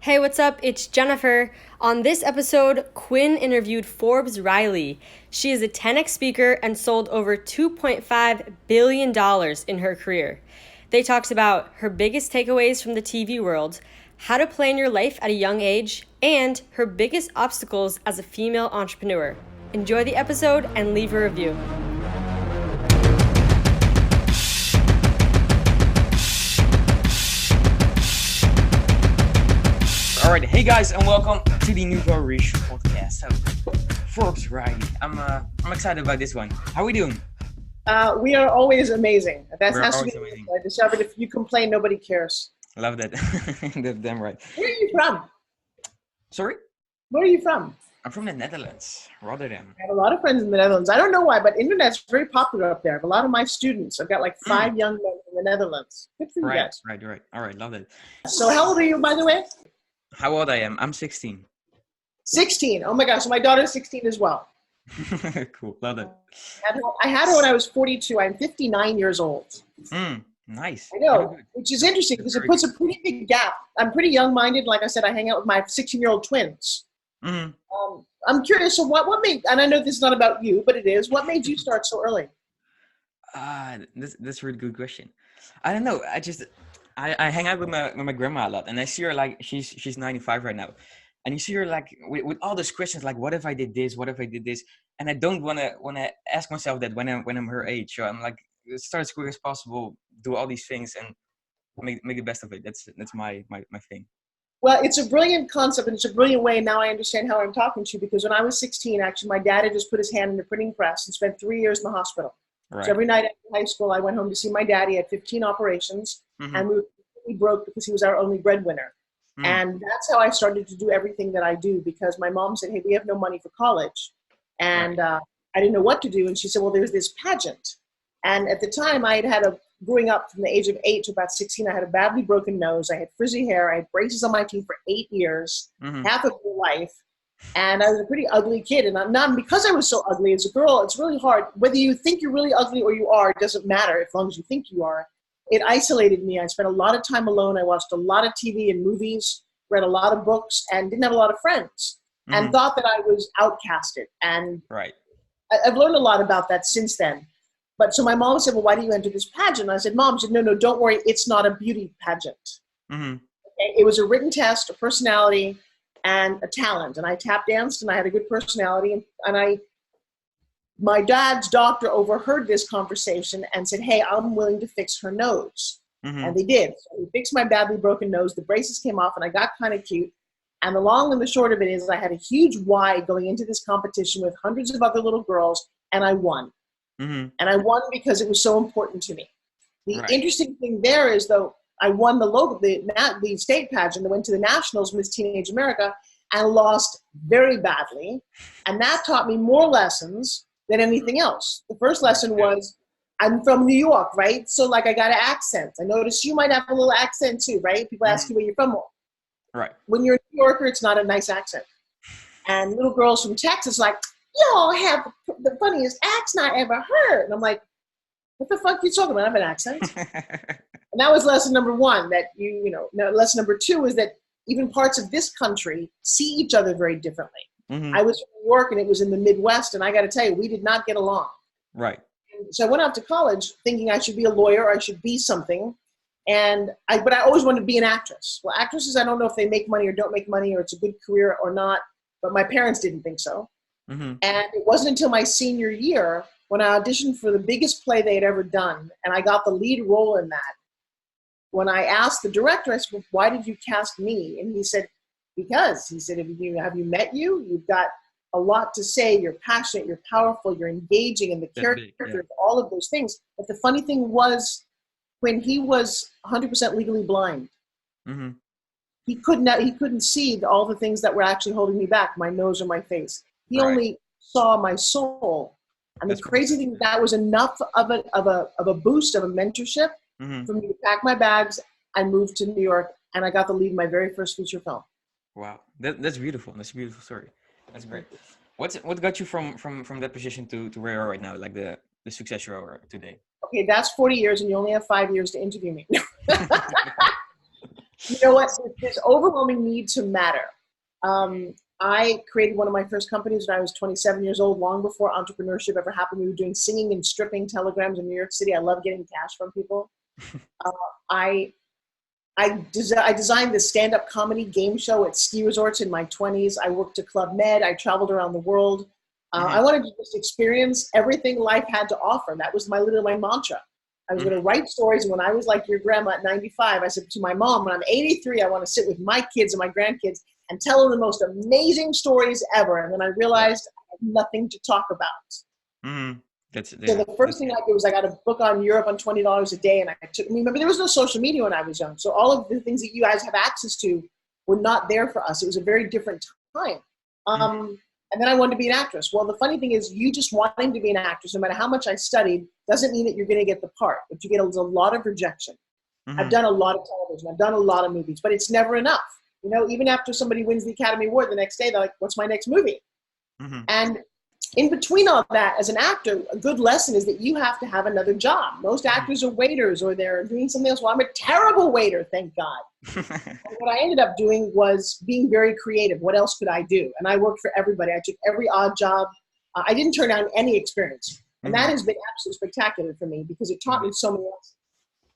Hey, what's up? It's Jennifer. On this episode, Quinn interviewed Forbes Riley. She is a 10x speaker and sold over $2.5 billion in her career. They talked about her biggest takeaways from the TV world, how to plan your life at a young age, and her biggest obstacles as a female entrepreneur. Enjoy the episode and leave a review. All right, hey guys, and welcome to the Nouveau Riche Podcast. So, Forbes Riley, I'm excited about this one. How are we doing? We are always amazing. That We're has to always be. amazing. I discovered if you complain, nobody cares. Love that. That's damn right. Where are you from? Sorry? Where are you from? I'm from the Netherlands, Rotterdam. I have a lot of friends in the Netherlands. I don't know why, but internet's very popular up there. A lot of my students, I've got like 5 young men in the Netherlands. Good for you guys. Right. All right, love that. So how old are you, by the way? How old I am? I'm 16. 16. Oh my gosh, so my daughter's 16 as well. Cool, love that. I had her when I was 42. I'm 59 years old. Nice. I know, Very good. which is interesting because it Very puts a pretty big gap. I'm pretty young-minded. Like I said, I hang out with my 16-year-old twins. Mhm. I'm curious, so what made, and I know this is not about you, but it is, what made you start so early? That's a really good question. I don't know. I hang out with my grandma a lot, and I see her like she's 95 right now, and you see her like with all those questions like, what if I did this? What if I did this? And I don't wanna ask myself that when I'm her age. So I'm like, start as quick as possible, do all these things, and make the best of it. That's my thing. Well, it's a brilliant concept, and it's a brilliant way. Now I understand how I'm talking to you, because when I was 16, actually, my dad had just put his hand in the printing press and spent 3 years in the hospital. Right. So every night after high school, I went home to see my dad. He had 15 operations, and we were completely broke because he was our only breadwinner. And that's how I started to do everything that I do, because my mom said, hey, we have no money for college. And I didn't know what to do. And she said, well, there's this pageant. And at the time, I had growing up from the age of 8 to about 16, I had a badly broken nose. I had frizzy hair. I had braces on my teeth for 8 years, half of my life. And I was a pretty ugly kid. And not because I was so ugly as a girl, it's really hard. Whether you think you're really ugly or you are, it doesn't matter as long as you think you are. It isolated me. I spent a lot of time alone. I watched a lot of TV and movies, read a lot of books, and didn't have a lot of friends, and thought that I was outcasted. And I've learned a lot about that since then. But so my mom said, well, why do you enter this pageant? I said, Mom, she said, no, don't worry. It's not a beauty pageant. Okay? It was a written test, a personality, and a talent. And I tap danced, and I had a good personality. And my dad's doctor overheard this conversation and said, hey, I'm willing to fix her nose. And they did. So he fixed my badly broken nose. The braces came off, and I got kind of cute. And the long and the short of it is I had a huge why going into this competition with hundreds of other little girls, and I won. And I won because it was so important to me. The interesting thing there is, though, I won the state pageant that went to the nationals, Miss Teenage America, and lost very badly. And that taught me more lessons than anything else. The first lesson was, I'm from New York, right? So like I got an accent. I noticed you might have a little accent too, right? People ask you where you're from. Right. When you're a New Yorker, it's not a nice accent. And little girls from Texas like, y'all have the funniest accent I ever heard. And I'm like, what the fuck are you talking about? I have an accent. And that was lesson number 1, that lesson number 2 is that even parts of this country see each other very differently. I was from New York, and it was in the Midwest, and I got to tell you, we did not get along. Right. And so I went out to college thinking I should be a lawyer, I should be something. But I always wanted to be an actress. Well, actresses, I don't know if they make money or don't make money, or it's a good career or not, but my parents didn't think so. And it wasn't until my senior year when I auditioned for the biggest play they had ever done, and I got the lead role in that. When I asked the director, I said, well, why did you cast me? And he said, because. He said, have you met you? You've got a lot to say. You're passionate. You're powerful. You're engaging in the characters, all of those things. But the funny thing was, when he was 100% legally blind, he couldn't see all the things that were actually holding me back, my nose or my face. He only saw my soul. And the crazy thing, that was enough of a boost, of a mentorship for me to pack my bags and move to New York. And I got the lead in my very first feature film. Wow. That's beautiful. That's a beautiful story. That's great. What got you from that position to where you are right now, like the success you are today? Okay, that's 40 years, and you only have 5 years to interview me. You know what? This overwhelming need to matter. I created one of my first companies when I was 27 years old, long before entrepreneurship ever happened. We were doing singing and stripping telegrams in New York City. I love getting cash from people. I designed this stand-up comedy game show at ski resorts in my 20s. I worked at Club Med. I traveled around the world. I wanted to just experience everything life had to offer. That was my mantra. I was going to write stories. And when I was like your grandma at 95, I said to my mom, when I'm 83, I want to sit with my kids and my grandkids and tell them the most amazing stories ever. And then I realized I had nothing to talk about. So the first thing I did was I got a book on Europe on $20 a day. And remember, there was no social media when I was young. So all of the things that you guys have access to were not there for us. It was a very different time. And then I wanted to be an actress. Well, the funny thing is, you just wanting to be an actress, no matter how much I studied, doesn't mean that you're going to get the part. But you get a lot of rejection. I've done a lot of television. I've done a lot of movies. But it's never enough. You know, even after somebody wins the Academy Award, the next day, they're like, what's my next movie? And in between all that, as an actor, a good lesson is that you have to have another job. Most actors are waiters or they're doing something else. Well, I'm a terrible waiter, thank God. And what I ended up doing was being very creative. What else could I do? And I worked for everybody. I took every odd job. I didn't turn down any experience. And that has been absolutely spectacular for me because it taught me so many lessons.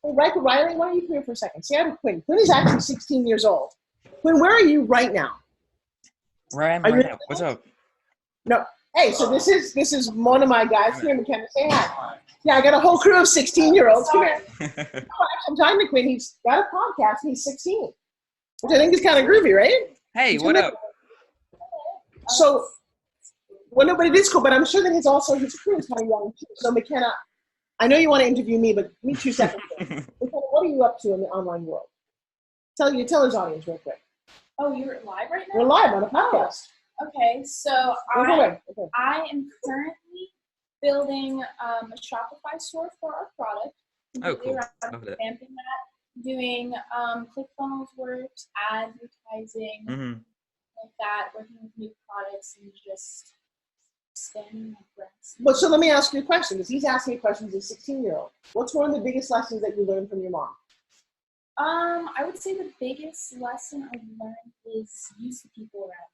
Hey, Riley, why don't you come here for a second? Say hi to Quinn. Quinn is actually 16 years old. Quinn, where are you right now? Where I am right now. What's up? No. Hey, so this is one of my guys. Come here, McKenna. Say hi. Yeah, I got a whole crew of 16-year-olds. Come here. I'm talking to Quinn. He's got a podcast. And he's 16, which I think is kind of groovy, right? Hey, what up? So, well, no, but it is cool. But I'm sure that his crew is kind of young too. So, McKenna, I know you want to interview me, but give me 2 seconds. McKenna, what are you up to in the online world? Tell his audience real quick. Oh, you're live right now? We're live on a podcast. Okay, so I am currently building a Shopify store for our product. Oh, cool. Love that. Stamping that, doing ClickFunnels work, advertising, like that, working with new products and just expanding my brands. But so let me ask you a question, because he's asking me questions as a 16-year-old. What's one of the biggest lessons that you learned from your mom? I would say the biggest lesson I've learned is use the people around.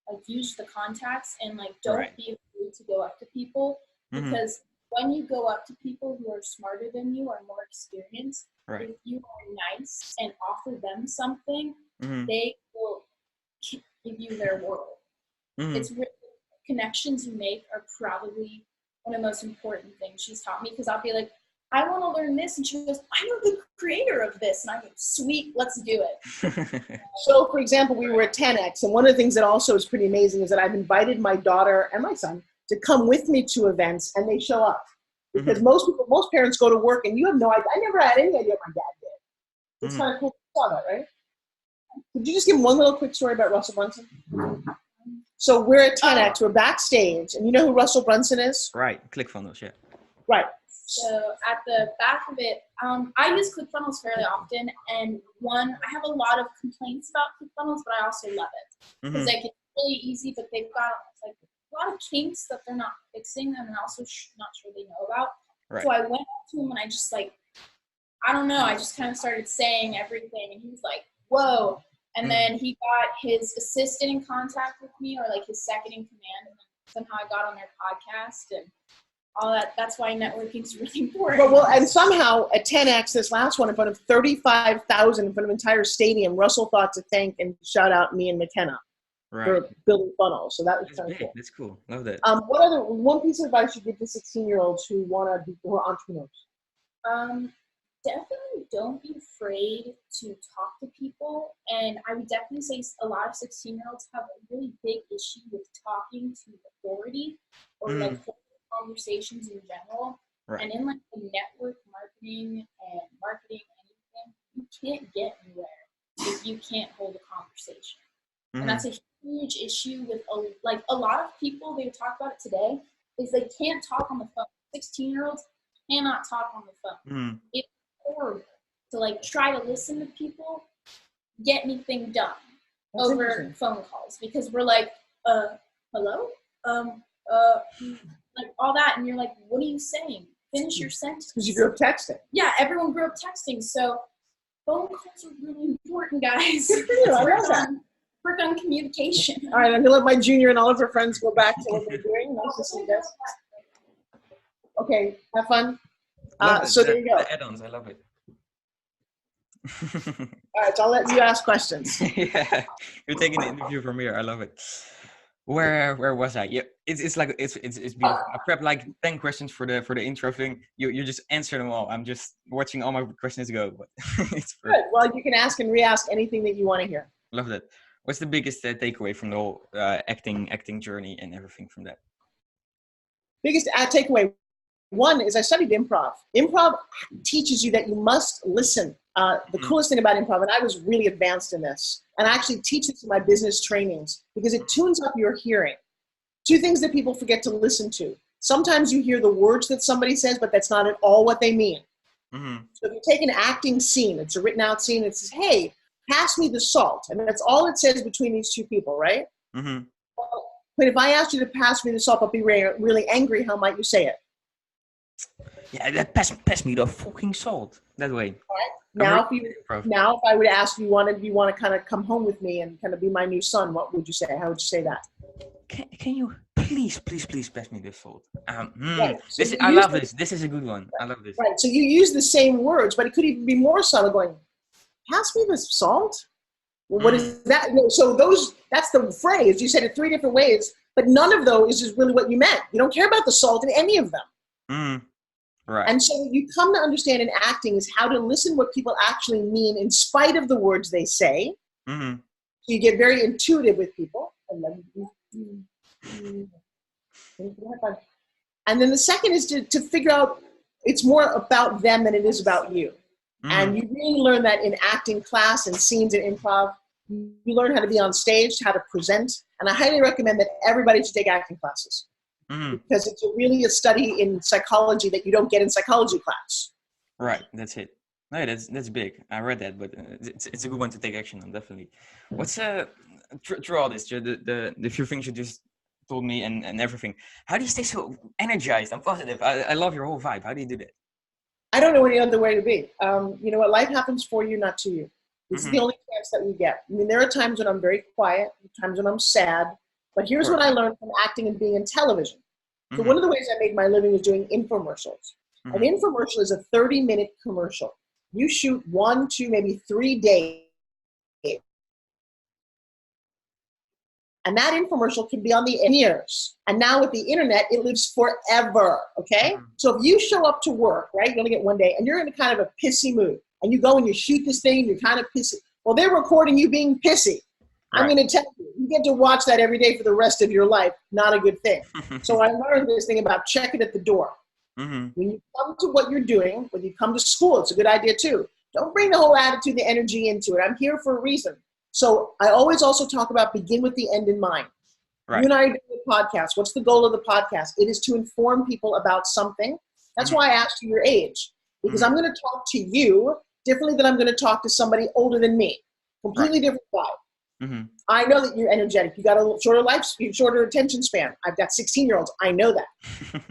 Like, use the contacts and, like, don't be afraid to go up to people because when you go up to people who are smarter than you or more experienced, if you are nice and offer them something, they will give you their world. It's really, connections you make are probably one of the most important things she's taught me because I'll be like, I want to learn this. And she goes, I know the creator of this. And I go, sweet, let's do it. So, for example, we were at 10X. And one of the things that also is pretty amazing is that I've invited my daughter and my son to come with me to events, and they show up. Because most parents go to work, and you have no idea. I never had any idea what my dad did. It's kind of cool. You saw that, right? Could you just give one little quick story about Russell Brunson? So we're at 10X. We're backstage. And you know who Russell Brunson is? Right. ClickFunnels, yeah. Right. So at the back of it, I use ClickFunnels fairly often, and I have a lot of complaints about ClickFunnels, but I also love it because like it's really easy, but they've got like a lot of kinks that they're not fixing, and I'm also not sure they know about. Right. So I went up to him and I just I don't know, I just kind of started saying everything, and he was like, "Whoa!" And then he got his assistant in contact with me, or like his second in command, and then somehow I got on their podcast and all that. That's why networking is really important. Well, and somehow at 10X, this last one in front of 35,000 in front of an entire stadium, Russell thought to thank and shout out me and McKenna for building funnels. So that was kind of cool. That's cool. Love that. One piece of advice you give to 16-year-olds who are entrepreneurs? Definitely don't be afraid to talk to people. And I would definitely say a lot of 16-year-olds have a really big issue with talking to authority or like conversations in general. And in like the network marketing and marketing anything, you can't get anywhere if you can't hold a conversation. And that's a huge issue with a lot of people. They talk about it today is they can't talk on the phone. 16-year-olds cannot talk on the phone. It's horrible to like try to listen to people get anything done over phone calls because we're like, hello, like all that, and you're like, what are you saying? Finish your sentence. Because you grew up texting. Yeah, everyone grew up texting. So phone calls are really important, guys. I love that. Work on communication. All right, I'm gonna let my junior and all of her friends go back to what they're doing. Nice to see you guys. Okay, have fun. So there you go. The add-ons, I love it. All right, so I'll let you ask questions. Yeah, you're taking the interview from here. I love it. Where was I? Yeah, it's beautiful. I prepped like 10 questions for the intro thing. You just answer them all. I'm just watching all my questions go. But it's perfect. Good. Well, you can ask and re-ask anything that you want to hear. Love that. What's the biggest takeaway from the whole acting journey and everything from that? Biggest takeaway. One is I studied improv. Improv teaches you that you must listen. The coolest thing about improv, and I was really advanced in this, and I actually teach this in my business trainings because it tunes up your hearing. Two things that people forget to listen to. Sometimes you hear the words that somebody says, but that's not at all what they mean. Mm-hmm. So if you take an acting scene, it's a written out scene, it says, hey, pass me the salt. And that's all it says between these two people, right? Mm-hmm. But if I asked you to pass me the salt, but be really angry, how might you say it? Yeah, pass me the fucking salt. That way. All right. Now, if I would ask you, you want to kind of come home with me and kind of be my new son, what would you say? How would you say that? Can you please pass me the salt? Right. So I love this. This is a good one. I love this. Right. So you use the same words, but it could even be more subtle. Going, pass me the salt. Well, what is that? So that's the phrase. You said it 3 different ways, but none of those is really what you meant. You don't care about the salt in any of them. Right. And so what you come to understand in acting is how to listen what people actually mean in spite of the words they say. Mm-hmm. So you get very intuitive with people. And then the second is to figure out it's more about them than it is about you. Mm-hmm. And you really learn that in acting class and scenes in improv. You learn how to be on stage, how to present. And I highly recommend that everybody should take acting classes. Mm-hmm. Because it's really a study in psychology that you don't get in psychology class. Right, that's it. No, that's big. I read that, but it's a good one to take action on, definitely. What's through all this, the few things you just told me and everything, how do you stay so energized and positive? I love your whole vibe. How do you do that? I don't know any other way to be. You know what? Life happens for you, not to you. This is the only chance that we get. I mean, there are times when I'm very quiet, times when I'm sad. But here's what I learned from acting and being in television. So one of the ways I made my living was doing infomercials. An infomercial is a 30-minute commercial. You shoot 1, 2, maybe 3 days. And that infomercial can be on the years. And now with the internet, it lives forever, okay? So if you show up to work, right, you only get 1 day, and you're in a kind of a pissy mood, and you go and you shoot this thing, and you're kind of pissy. Well, they're recording you being pissy. Right. I'm going to tell you, you get to watch that every day for the rest of your life. Not a good thing. So I learned this thing about check it at the door. When you come to what you're doing, when you come to school, it's a good idea too. Don't bring the whole attitude, the energy into it. I'm here for a reason. So I always also talk about begin with the end in mind. Right. You and I are doing a podcast. What's the goal of the podcast? It is to inform people about something. That's why I asked you your age. Because I'm going to talk to you differently than I'm going to talk to somebody older than me. Completely different vibe. I know that you're energetic. You got a shorter attention span. I've got 16-year-olds. I know that.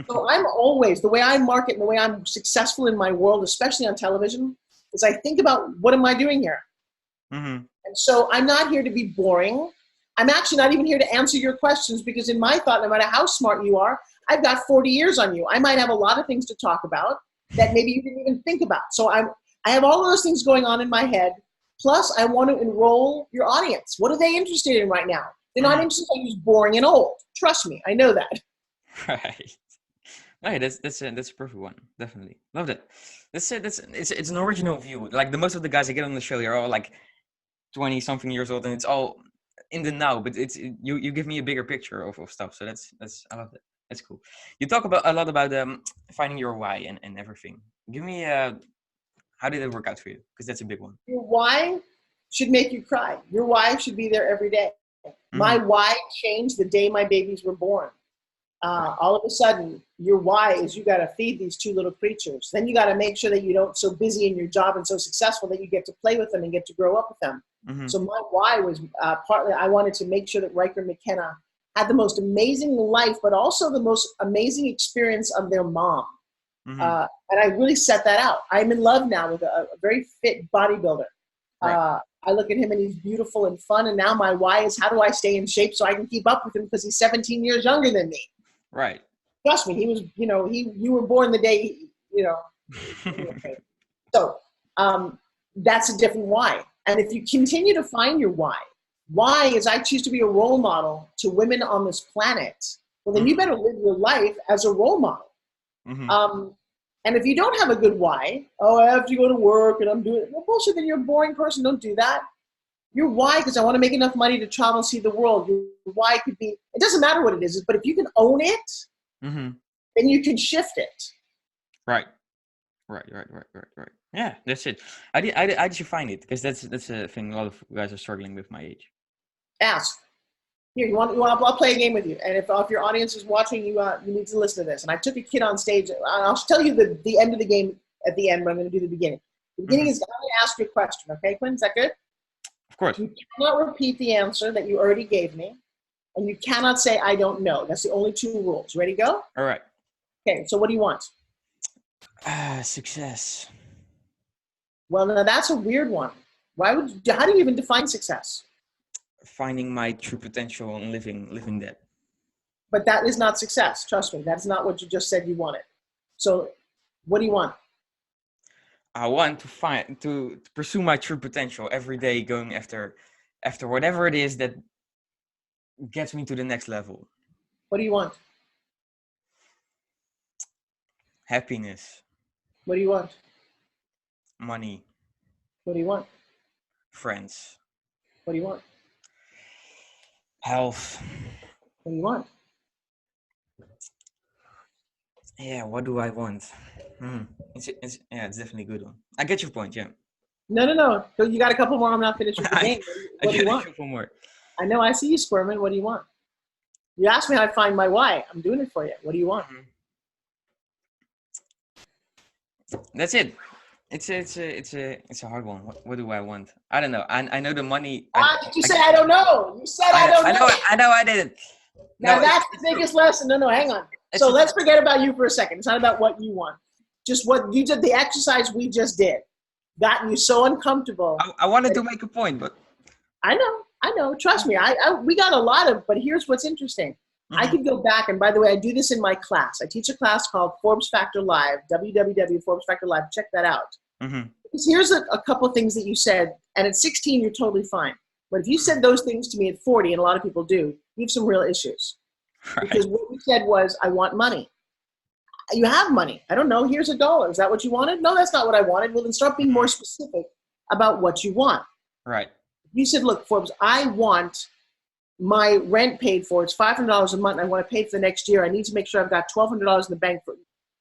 So I'm always, the way I market and the way I'm successful in my world, especially on television, is I think about what am I doing here? And so I'm not here to be boring. I'm actually not even here to answer your questions because in my thought, no matter how smart you are, I've got 40 years on you. I might have a lot of things to talk about that maybe you didn't even think about. So I have all of those things going on in my head. Plus, I want to enroll your audience. What are they interested in right now? They're not interested in who's boring and old. Trust me, I know that. Right. Right. That's a perfect one. Definitely love that. It's an original view. Like the most of the guys I get on the show, they're all like 20-something years old, and it's all in the now. But you give me a bigger picture of stuff. So that's I love that. That's cool. You talk a lot about finding your why and everything. Give me how did it work out for you? Because that's a big one. Your why should make you cry. Your why should be there every day. My why changed the day my babies were born. All of a sudden, your why is you got to feed these 2 little creatures. Then you got to make sure that you don't so busy in your job and so successful that you get to play with them and get to grow up with them. So my why was partly I wanted to make sure that Riker and McKenna had the most amazing life, but also the most amazing experience of their mom. And I really set that out. I'm in love now with a very fit bodybuilder. Right. I look at him and he's beautiful and fun. And now my why is, how do I stay in shape so I can keep up with him, because he's 17 years younger than me. Right. Trust me, he was, you were born the day, So that's a different why. And if you continue to find your why is I choose to be a role model to women on this planet, well, then you better live your life as a role model. And if you don't have a good why, I have to go to work and I'm doing it. Well, bullshit, then you're a boring person. Don't do that. Your why, because I want to make enough money to travel and see the world. Your why could be, it doesn't matter what it is, but if you can own it, then you can shift it. Right. Yeah, that's it. I did you find it? Because that's a thing a lot of guys are struggling with my age. Ask. Here, I'll play a game with you. And if your audience is watching, you need to listen to this. And I took a kid on stage. I'll tell you the end of the game at the end, but I'm going to do the beginning. The beginning is, I'm going to ask you a question. Okay, Quinn? Is that good? Of course. You cannot repeat the answer that you already gave me. And you cannot say, I don't know. That's the only 2 rules. Ready, go? All right. Okay, so what do you want? Success. Well, now that's a weird one. How do you even define success? Finding my true potential and living that. But that is not success. Trust me. That's not what you just said you wanted. So what do you want? I want to pursue my true potential every day, going after whatever it is that gets me to the next level. What do you want? Happiness. What do you want? Money. What do you want? Friends. What do you want? Health. What do you want? Yeah, what do I want? It's definitely a good one. I get your point, yeah. No. So you got a couple more. I'm not finished with the game. What do you want? A couple more. I know. I see you squirming. What do you want? You asked me how I find my why. I'm doing it for you. What do you want? That's it. It's a hard one. What do I want? I don't know. I know the money. Why did you say I don't know? You said I don't know. I know I didn't. Now that's the biggest lesson. No, hang on. So let's forget about you for a second. It's not about what you want. Just what you did, the exercise we just did. Gotten you so uncomfortable. I wanted to make a point, but I know. Trust me. We got a lot of, but here's what's interesting. I could go back, and by the way, I do this in my class. I teach a class called Forbes Factor Live, www.Forbes Factor Live. Check that out. Because here's a couple things that you said, and at 16, you're totally fine. But if you said those things to me at 40, and a lot of people do, you have some real issues. Right. Because what you said was, I want money. You have money. I don't know. Here's $1. Is that what you wanted? No, that's not what I wanted. Well, then start being more specific about what you want. Right. You said, look, Forbes, I want my rent paid for. It's $500 a month. And I want to pay for the next year. I need to make sure I've got $1,200 in the bank.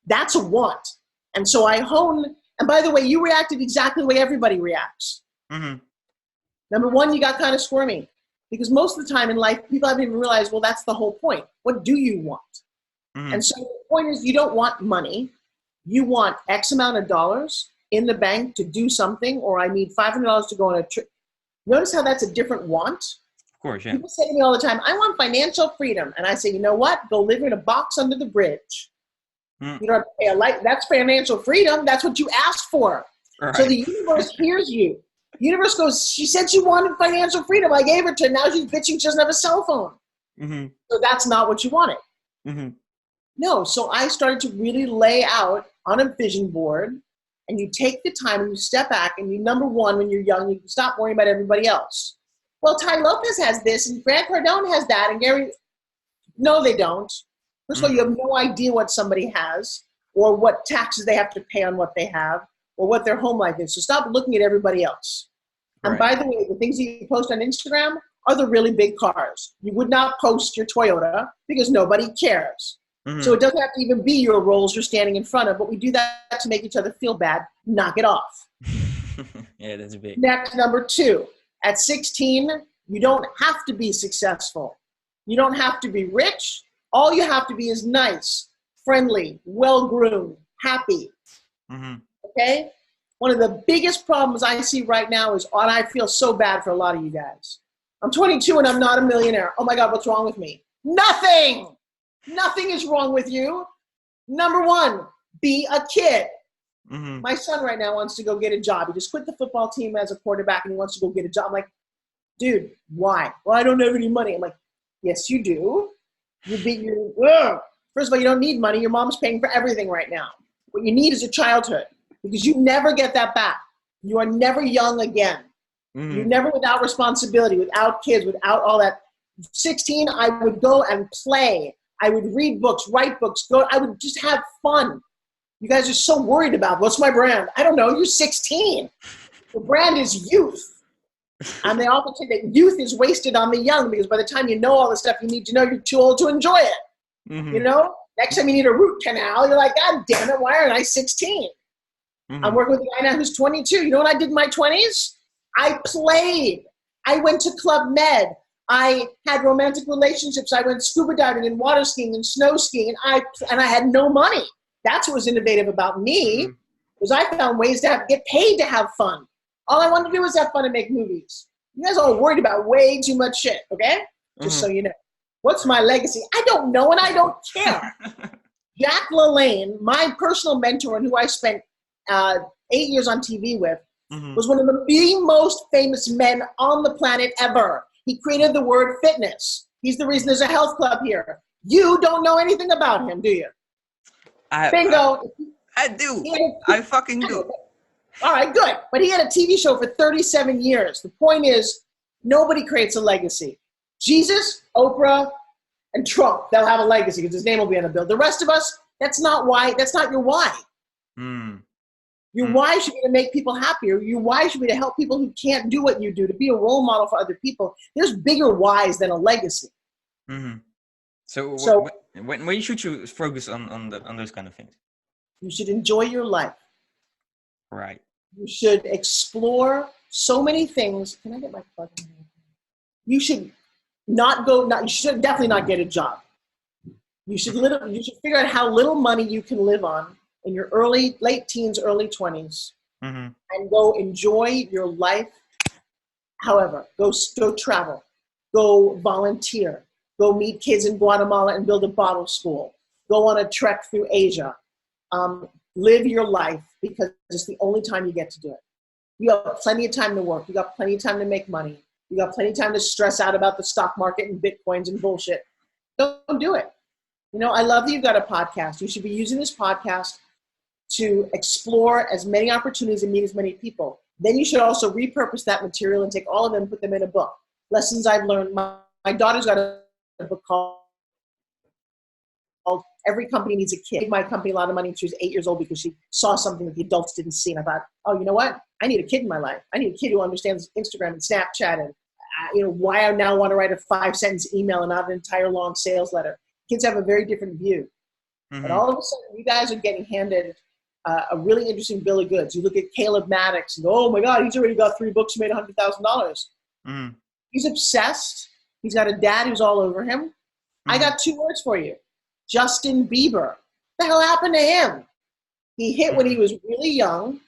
That's a want. And so I hone. And by the way, you reacted exactly the way everybody reacts. Number one, you got kind of squirmy. Because most of the time in life, people haven't even realized, well, that's the whole point. What do you want? And so the point is, you don't want money. You want X amount of dollars in the bank to do something, or I need $500 to go on a trip. Notice how that's a different want? Of course, yeah. People say to me all the time, I want financial freedom. And I say, you know what? Go live in a box under the bridge. You don't have to pay a light. That's financial freedom. That's what you asked for. Right. So the universe hears you. The universe goes, she said she wanted financial freedom. I gave her to her. Now she's bitching she doesn't have a cell phone. So that's not what you wanted. No, so I started to really lay out on a vision board, and you take the time and you step back, and you, number one, when you're young, you stop worrying about everybody else. Well, Ty Lopez has this, and Grant Cardone has that, and Gary, no, they don't. First of all, you have no idea what somebody has, or what taxes they have to pay on what they have, or what their home life is. So stop looking at everybody else. Right. And by the way, the things that you post on Instagram are the really big cars. You would not post your Toyota because nobody cares. So it doesn't have to even be your Rolls you're standing in front of, but we do that to make each other feel bad. Knock it off. Yeah, that's big. Next, number two. At 16, you don't have to be successful. You don't have to be rich. All you have to be is nice, friendly, well-groomed, happy. Okay? One of the biggest problems I see right now is, and I feel so bad for a lot of you guys. I'm 22 and I'm not a millionaire. Oh my God, what's wrong with me? Nothing! Nothing is wrong with you. Number one, be a kid. Mm-hmm. My son right now wants to go get a job. He just quit the football team as a quarterback and he wants to go get a job. I'm like, dude, why? Well, I don't have any money. I'm like, yes, you do. First of all, you don't need money. Your mom's paying for everything right now. What you need is a childhood because you never get that back. You are never young again. Mm-hmm. You're never without responsibility, without kids, without all that. 16, I would go and play. I would read books, write books. I would just have fun. You guys are so worried about what's my brand. I don't know. You're 16. The brand is youth. And they often say that youth is wasted on the young because by the time you know all the stuff you need to know, you're too old to enjoy it. Mm-hmm. You know? Next time you need a root canal, you're like, God damn it, why aren't I 16? Mm-hmm. I'm working with a guy now who's 22. You know what I did in my 20s? I played. I went to Club Med. I had romantic relationships. I went scuba diving and water skiing and snow skiing, and I had no money. That's what was innovative about me, was I found ways to get paid to have fun. All I wanted to do was have fun and make movies. You guys are all worried about way too much shit, okay? Just so you know. What's my legacy? I don't know, and I don't care. Jack LaLanne, my personal mentor and who I spent 8 years on TV with, was one of the most famous men on the planet ever. He created the word fitness. He's the reason there's a health club here. You don't know anything about him, do you? Bingo. I do. I fucking do. All right, good. But he had a TV show for 37 years. The point is, nobody creates a legacy. Jesus, Oprah, and Trump, they'll have a legacy because his name will be on the bill. The rest of us, that's not your why. Your why should be to make people happier. Your why should be to help people who can't do what you do, to be a role model for other people. There's bigger whys than a legacy. Mm-hmm. So when should you focus on those kind of things? You should enjoy your life. Right. You should explore so many things. Can I get my plug in here? You should you should definitely not get a job. You should figure out how little money you can live on in your late teens, early 20s, and go enjoy your life. However, go travel, go volunteer, go meet kids in Guatemala and build a bottle school, go on a trek through Asia. Live your life because it's the only time you get to do it. You have plenty of time to work. You got plenty of time to make money. You got plenty of time to stress out about the stock market and Bitcoins and bullshit. Don't do it. You know, I love that you've got a podcast. You should be using this podcast to explore as many opportunities and meet as many people. Then you should also repurpose that material and take all of them and put them in a book. Lessons I've learned. My daughter's got a book called Every Company Needs a Kid. Gave my company a lot of money when she was 8 years old because she saw something that the adults didn't see. And I thought, oh, you know what? I need a kid in my life. I need a kid who understands Instagram and Snapchat and why I now want to write a 5-sentence email and not an entire long sales letter. Kids have a very different view. But all of a sudden, you guys are getting handed a really interesting bill of goods. You look at Caleb Maddox and go, oh my God, he's already got 3 books, made $100,000. He's obsessed. He's got a dad who's all over him. I got 2 words for you. Justin Bieber. What the hell happened to him? He hit when he was really young.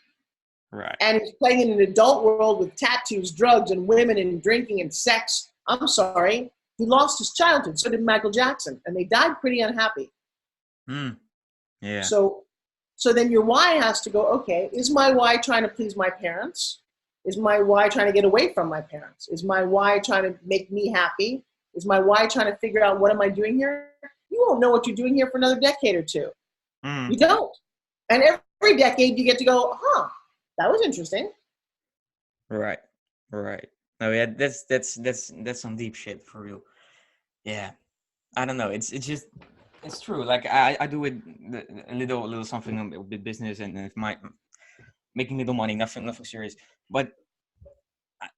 Right. And he's playing in an adult world with tattoos, drugs, and women and drinking and sex. I'm sorry. He lost his childhood. So did Michael Jackson. And they died pretty unhappy. Yeah. So then your why has to go, okay, is my why trying to please my parents? Is my why trying to get away from my parents? Is my why trying to make me happy? Is my why trying to figure out what am I doing here? You won't know what you're doing here for another decade or 2. You don't. And every decade you get to go, that was interesting. Right. No, yeah, that's some deep shit for real. Yeah. I don't know. It's true. Like I do it a little something with business and making little money, nothing serious. But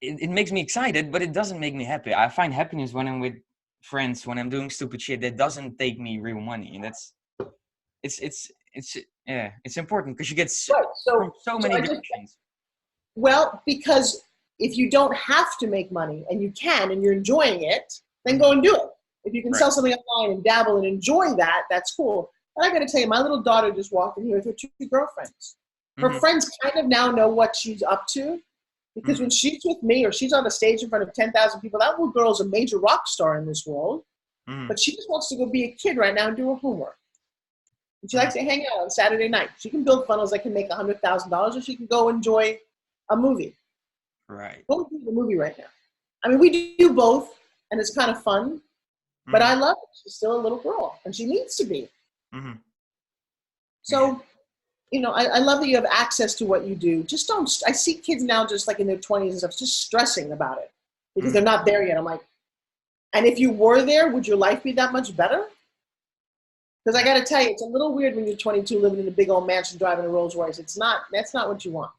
it makes me excited, but it doesn't make me happy. I find happiness when I'm with friends, when I'm doing stupid shit that doesn't take me real money, and it's important because you get so many directions. Well, because if you don't have to make money and you can and you're enjoying it, then go and do it. If you can sell something online and dabble and enjoy that, that's cool. But I got to tell you, my little daughter just walked in here with her 2 girlfriends. Her friends kind of now know what she's up to because when she's with me or she's on the stage in front of 10,000 people, that little girl's a major rock star in this world. But she just wants to go be a kid right now and do her homework. And she likes to hang out on Saturday night. She can build funnels that can make $100,000, or she can go enjoy a movie. Right. Go do the movie right now. I mean, we do both, and it's kind of fun. But I love it. She's still a little girl, and she needs to be. Mm-hmm. So, you know, I love that you have access to what you do. Just don't. I see kids now just like in their 20s and stuff, just stressing about it because they're not there yet. I'm like, and if you were there, would your life be that much better? Because I got to tell you, it's a little weird when you're 22 living in a big old mansion driving a Rolls Royce. It's not. That's not what you want.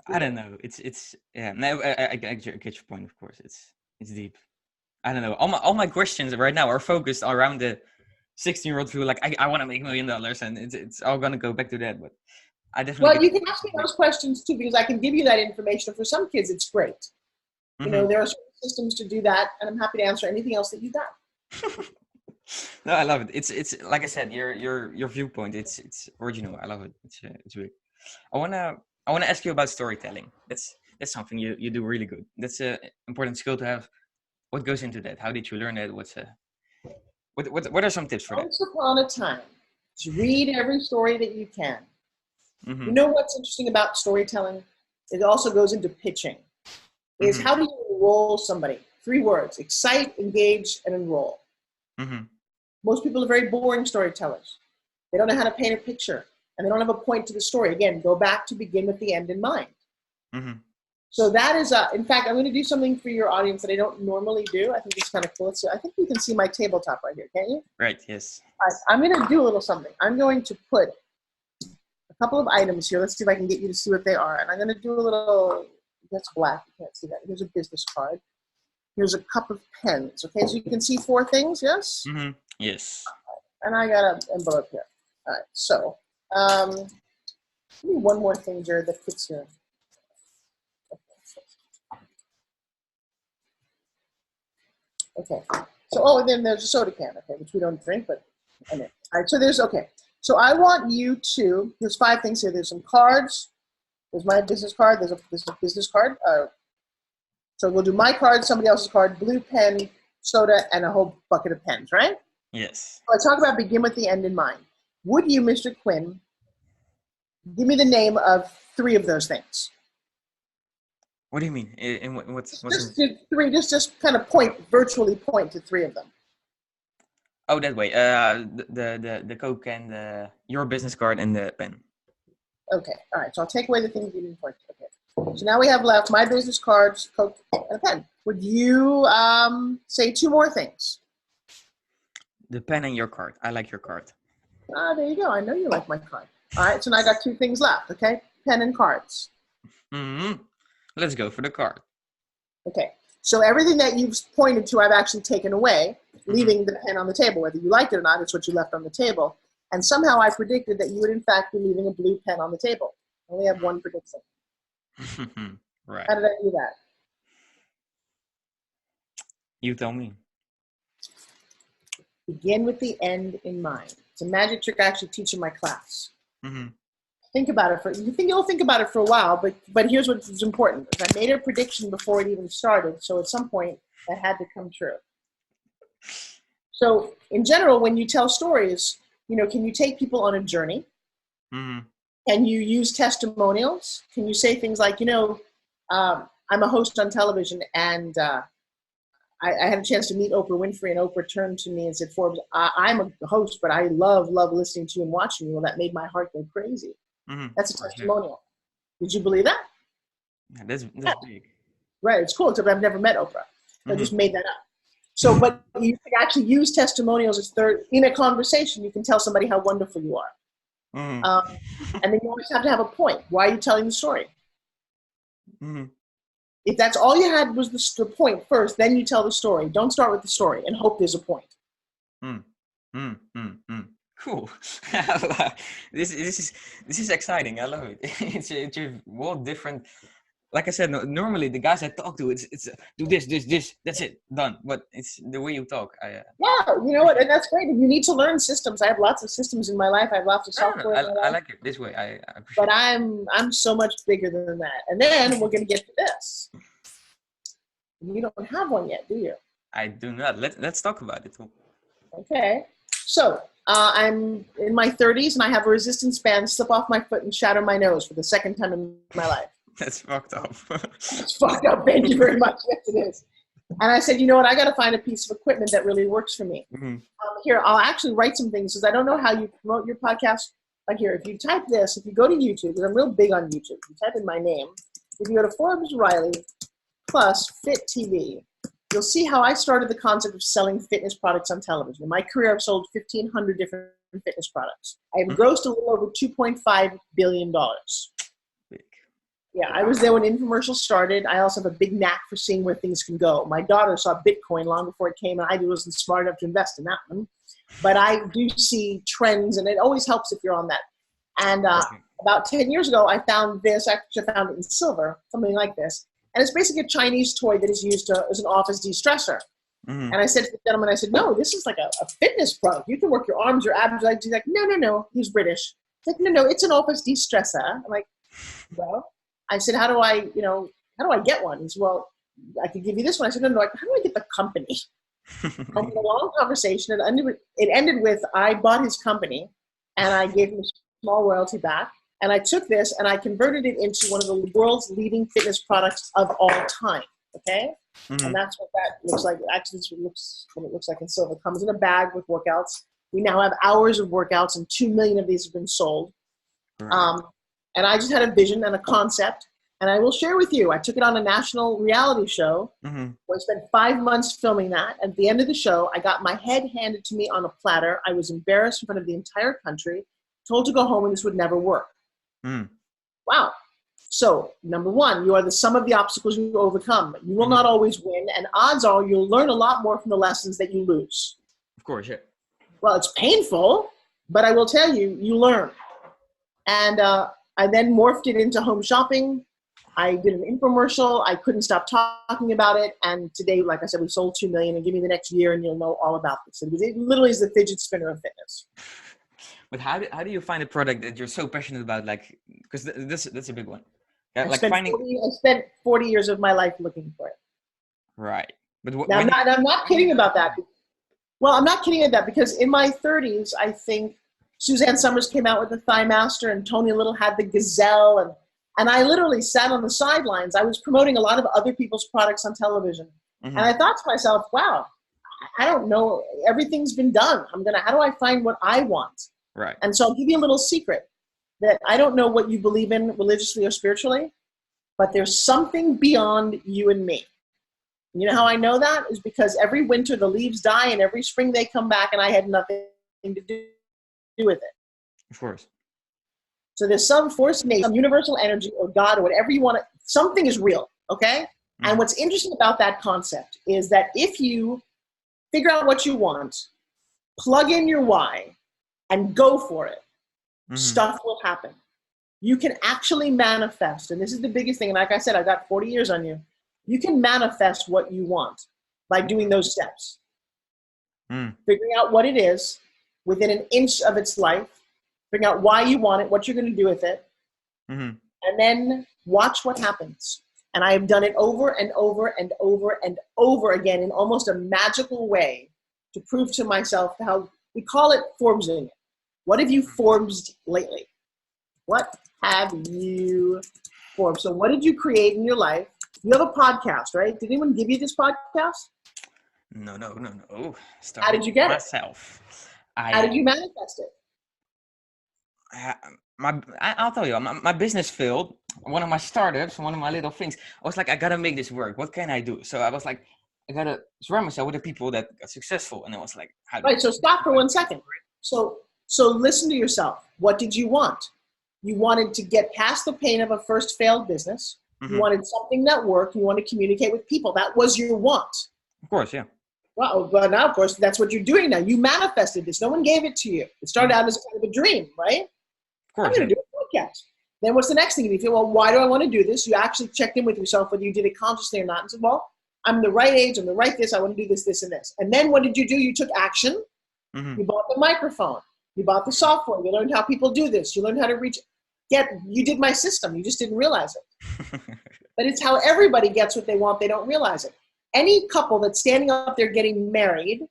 I don't know. It's yeah. No, I get your point. Of course, it's deep. I don't know. All my questions right now are focused around the 16-year-old who like I want to make $1 million, and it's all gonna go back to that. But I definitely. Well, you can ask me those questions too, because I can give you that information. For some kids, it's great. You know, there are certain systems to do that, and I'm happy to answer anything else that you got. No, I love it. It's like I said, your viewpoint. It's original. I love it. It's weird. I wanna ask you about storytelling. That's something you do really good. That's an important skill to have. What goes into that? How did you learn that? What are some tips for that? Once upon a time, just read every story that you can. Mm-hmm. You know what's interesting about storytelling? It also goes into pitching. Is how do you enroll somebody? 3 words: excite, engage, and enroll. Mm-hmm. Most people are very boring storytellers. They don't know how to paint a picture, and they don't have a point to the story. Again, go back to begin with the end in mind. Mm-hmm. So that is, in fact, I'm going to do something for your audience that I don't normally do. I think it's kind of cool. So I think you can see my tabletop right here, can't you? Right, yes. All right, I'm going to do a little something. I'm going to put a couple of items here. Let's see if I can get you to see what they are. And I'm going to do a little, that's black, you can't see that. Here's a business card. Here's a cup of pens. Okay, so you can see 4 things, yes? Mm-hmm. Yes. And I got an envelope here. All right, so give me one more thing, Jared, that fits here. Okay. So, and then there's a soda can, okay, which we don't drink, but I know. All right, so okay. So I want you to, there's 5 things here. There's some cards. There's my business card. There's a business card. So we'll do my card, somebody else's card, blue pen, soda, and a whole bucket of pens, right? Yes. So I talk about begin with the end in mind. Would you, Mr. Quinn, give me the name of 3 of those things? What do you mean? And what's just 3? Just kind of virtually point to 3 of them. Oh, that way. The Coke and your business card and the pen. Okay. All right. So I'll take away the things you didn't point to. Okay. So now we have left my business cards, Coke, and a pen. Would you say 2 more things? The pen and your card. I like your card. There you go. I know you like my card. All right. So now I got 2 things left. Okay. Pen and cards. Mm-hmm. Let's go for the card. Okay. So everything that you've pointed to, I've actually taken away, leaving the pen on the table. Whether you liked it or not, it's what you left on the table. And somehow I predicted that you would, in fact, be leaving a blue pen on the table. I only have 1 prediction. Right. How did I do that? You tell me. Begin with the end in mind. It's a magic trick I actually teach in my class. Mm-hmm. Think about it you'll think about it for a while, but here's what's important. I made a prediction before it even started, so at some point that had to come true. So in general, when you tell stories, can you take people on a journey? Mm-hmm. Can you use testimonials? Can you say things like, I'm a host on television, and I had a chance to meet Oprah Winfrey, and Oprah turned to me and said, Forbes, I'm a host, but I love listening to you and watching you. Well, that made my heart go crazy. Mm-hmm. That's a testimonial. Did you believe that? Yeah, that's big. Right, it's cool, except I've never met Oprah. I just made that up. So, but you can actually use testimonials as in a conversation. You can tell somebody how wonderful you are. Mm-hmm. And then you always have to have a point. Why are you telling the story? Mm-hmm. If that's all you had was the point first, then you tell the story. Don't start with the story and hope there's a point. Cool. This is exciting. I love it. It's a whole different. Like I said, normally the guys I talk to, it's do this, that's it, done. But it's the way you talk. Yeah, you know what, and that's great. You need to learn systems. I have lots of systems in my life. I have lots of software. I like it this way. I appreciate but I'm so much bigger than that. And then we're going to get to this. You don't have one yet, do you? I do not. Let's talk about it. Okay. So I'm in my 30s and I have a resistance band slip off my foot and shatter my nose for the second time in my life. That's fucked up. It's fucked up. Thank you very much. Yes, it is. And I said, you know what? I got to find a piece of equipment that really works for me. Here, I'll actually write some things because I don't know how you promote your podcast. Like here, if you type this, if you go to YouTube, because I'm real big on YouTube, you type in my name. If you go to Forbes Riley plus Fit TV, you'll see how I started the concept of selling fitness products on television. In my career, I've sold 1,500 different fitness products. I have grossed a little over $2.5 billion. Big. Yeah, I was there when infomercials started. I also have a big knack for seeing where things can go. My daughter saw Bitcoin long before it came, and I wasn't smart enough to invest in that one. But I do see trends, and it always helps if you're on that. And about 10 years ago, I found this. Actually, I found it in silver, something like this. And it's basically a Chinese toy that is used as an office de-stressor. And I said to the gentleman, I said, no, this is like a fitness product. You can work your arms, your abs. He's like, no. He's British. He's like, no, it's an office de-stressor. I'm like, well, I said, how do I get one? He said, well, I could give you this one. I said, no, how do I get the company? And a long conversation. It ended with, I bought his company and I gave him a small royalty back. And I took this and I converted it into one of the world's leading fitness products of all time. Okay? And that's what that looks like. Actually, this looks what it looks like in silver. It comes in a bag with workouts. We now have hours of workouts, and 2 million of these have been sold. Right. And I just had a vision and a concept, and I will share with you. I took it on a national reality show where I spent 5 months filming that. At the end of the show, I got my head handed to me on a platter. I was embarrassed in front of the entire country, told to go home and this would never work. Wow. So, number one, you are the sum of the obstacles you overcome. You will not always win, and odds are you'll learn a lot more from the lessons that you lose. Of course, yeah. Well, it's painful, but I will tell you, you learn. And I then morphed it into home shopping. I did an infomercial. I couldn't stop talking about it. And today, like I said, we sold 2 million, and give me the next year and you'll know all about this. It literally is the fidget spinner of fitness. But how do you find a product that you're so passionate about? Like, because that's a big one. Yeah, I spent 40 years of my life looking for it. Right. But I'm not kidding about that. Well, I'm not kidding about that because in my 30s, I think Suzanne Summers came out with the Thigh Master and Tony Little had the Gazelle. And I literally sat on the sidelines. I was promoting a lot of other people's products on television. And I thought to myself, wow, I don't know. Everything's been done. How do I find what I want? Right. And so I'll give you a little secret that I don't know what you believe in religiously or spiritually, but there's something beyond you and me. You know how I know that? Is because every winter the leaves die and every spring they come back and I had nothing to do with it. Of course. So there's some force, some universal energy or God or whatever you want. Something is real, okay? And what's interesting about that concept is that if you figure out what you want, plug in your why, and go for it, stuff will happen. You can actually manifest, and this is the biggest thing, and like I said, I've got 40 years on you. You can manifest what you want by doing those steps. Figuring out what it is within an inch of its life, figuring out why you want it, what you're going to do with it, and then watch what happens. And I have done it over and over and over and over again in almost a magical way to prove to myself how we call it Forbesing it. What have you Forbesed lately? What have you Forbes? So what did you create in your life? You have a podcast, right? Did anyone give you this podcast? No. How did you get myself? How did you manifest it? I'll tell you, my business failed. One of my startups, one of my little things, I was like, I gotta make this work. What can I do? So I was like, I gotta surround myself with the people that got successful. And I was like, so stop for 1 second. So listen to yourself. What did you want? You wanted to get past the pain of a first failed business. You wanted something that worked. You wanted to communicate with people. That was your want. Of course, yeah. Well, but now, of course, that's what you're doing now. You manifested this. No one gave it to you. It started out as kind of a dream, right? Of course. I'm going to do a podcast. Then what's the next thing? You feel, well, why do I want to do this? You actually checked in with yourself whether you did it consciously or not and said, well, I'm the right age. I'm the right this. I want to do this, this, and this. And then what did you do? You took action. You bought the microphone. You bought the software. You learned how people do this. You learned how to reach. You did my system. You just didn't realize it. But it's how everybody gets what they want. They don't realize it. Any couple that's standing up there getting married,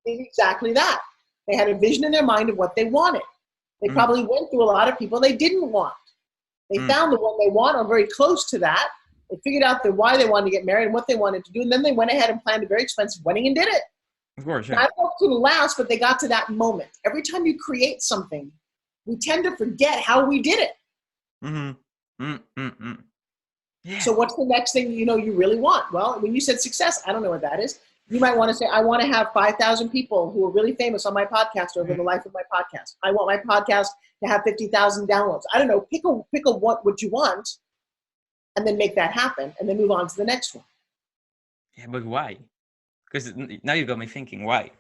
Exactly that. They had a vision in their mind of what they wanted. They probably went through a lot of people they didn't want. They found the one they want or very close to that. They figured out why they wanted to get married and what they wanted to do. And then they went ahead and planned a very expensive wedding and did it. Of course, yeah. And I don't know if it couldn't last, but they got to that moment. Every time you create something, we tend to forget how we did it. Yeah. So what's the next thing you really want? Well, when you said success, I don't know what that is. You might want to say, I want to have 5,000 people who are really famous on my podcast over the life of my podcast. I want my podcast to have 50,000 downloads. I don't know. Pick a what you want, and then make that happen, and then move on to the next one. Yeah, but why? Because now you got me thinking, why?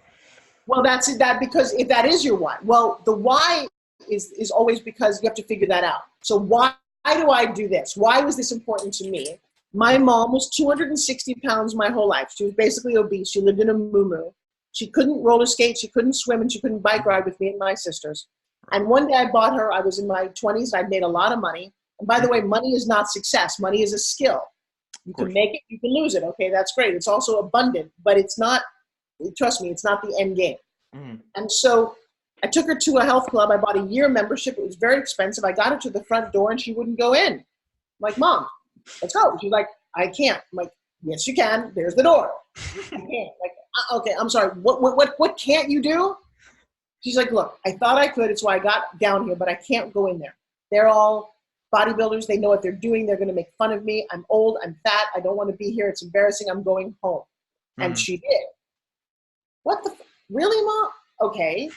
Well, that's that, because if that is your why, well, the why is always because you have to figure that out. So why do I do this? Why was this important to me? My mom was 260 pounds my whole life. She was basically obese. She lived in a moo-moo. She couldn't roller skate, she couldn't swim, and she couldn't bike ride with me and my sisters. And one day I bought her, I was in my 20s, I'd made a lot of money. And by the way, money is not success. Money is a skill. You can make it, you can lose it. Okay, that's great. It's also abundant, but it's not, trust me, it's not the end game. And so I took her to a health club. I bought a year membership. It was very expensive. I got her to the front door and she wouldn't go in. I'm like, Mom, let's go. She's like, I can't. I'm like, yes, you can. There's the door. I can't. Like, okay, I'm sorry. What can't you do? She's like, look, I thought I could. It's why I got down here, but I can't go in there. They're all bodybuilders. They know what they're doing. They're going to make fun of me. I'm old. I'm fat. I don't want to be here. It's embarrassing. I'm going home. And she did. What the? Really, Mom? Okay.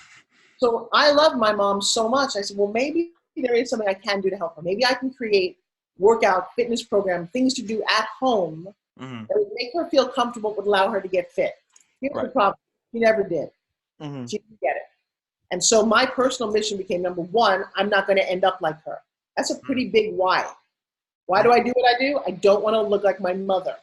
So I love my mom so much. I said, well, maybe there is something I can do to help her. Maybe I can create workout, fitness program, things to do at home that would make her feel comfortable, would allow her to get fit. Here's the problem. She never did. She didn't get it. And so my personal mission became, number one, I'm not going to end up like her. That's a pretty big why. Why do I do what I do? I don't want to look like my mother.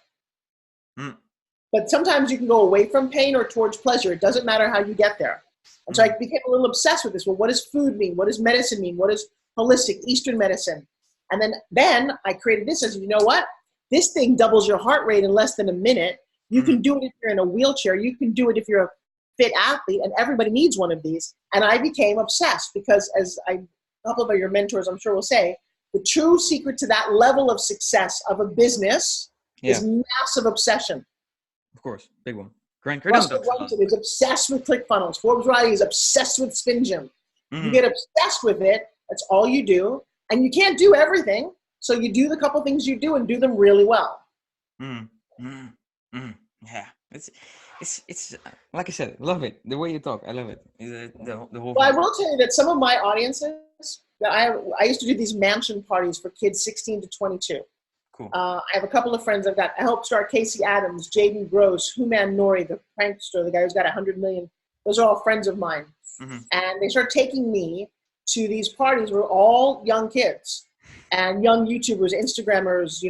But sometimes you can go away from pain or towards pleasure. It doesn't matter how you get there. And so I became a little obsessed with this. Well, what does food mean? What does medicine mean? What is holistic Eastern medicine? And then I created this as, you know what? This thing doubles your heart rate in less than a minute. You can do it if you're in a wheelchair. You can do it if you're a fit athlete, and everybody needs one of these. And I became obsessed because, as a couple of your mentors, I'm sure will say, the true secret to that level of success of a business is massive obsession. Of course, big one. Grant Cardone is obsessed with ClickFunnels. Forbes Riley is obsessed with Spin Gym. You get obsessed with it. That's all you do. And you can't do everything. So you do the couple things you do and do them really well. Yeah. It's like I said, love it. The way you talk, I love it. The whole Well, I will tell you that some of my audiences, that I used to do these mansion parties for kids 16 to 22. Cool. I have a couple of friends I helped start Casey Adams, Jaden Gross, Human Nori, the prankster, the guy who's got 100 million. Those are all friends of mine. And they start taking me to these parties where all young kids and young YouTubers, Instagrammers,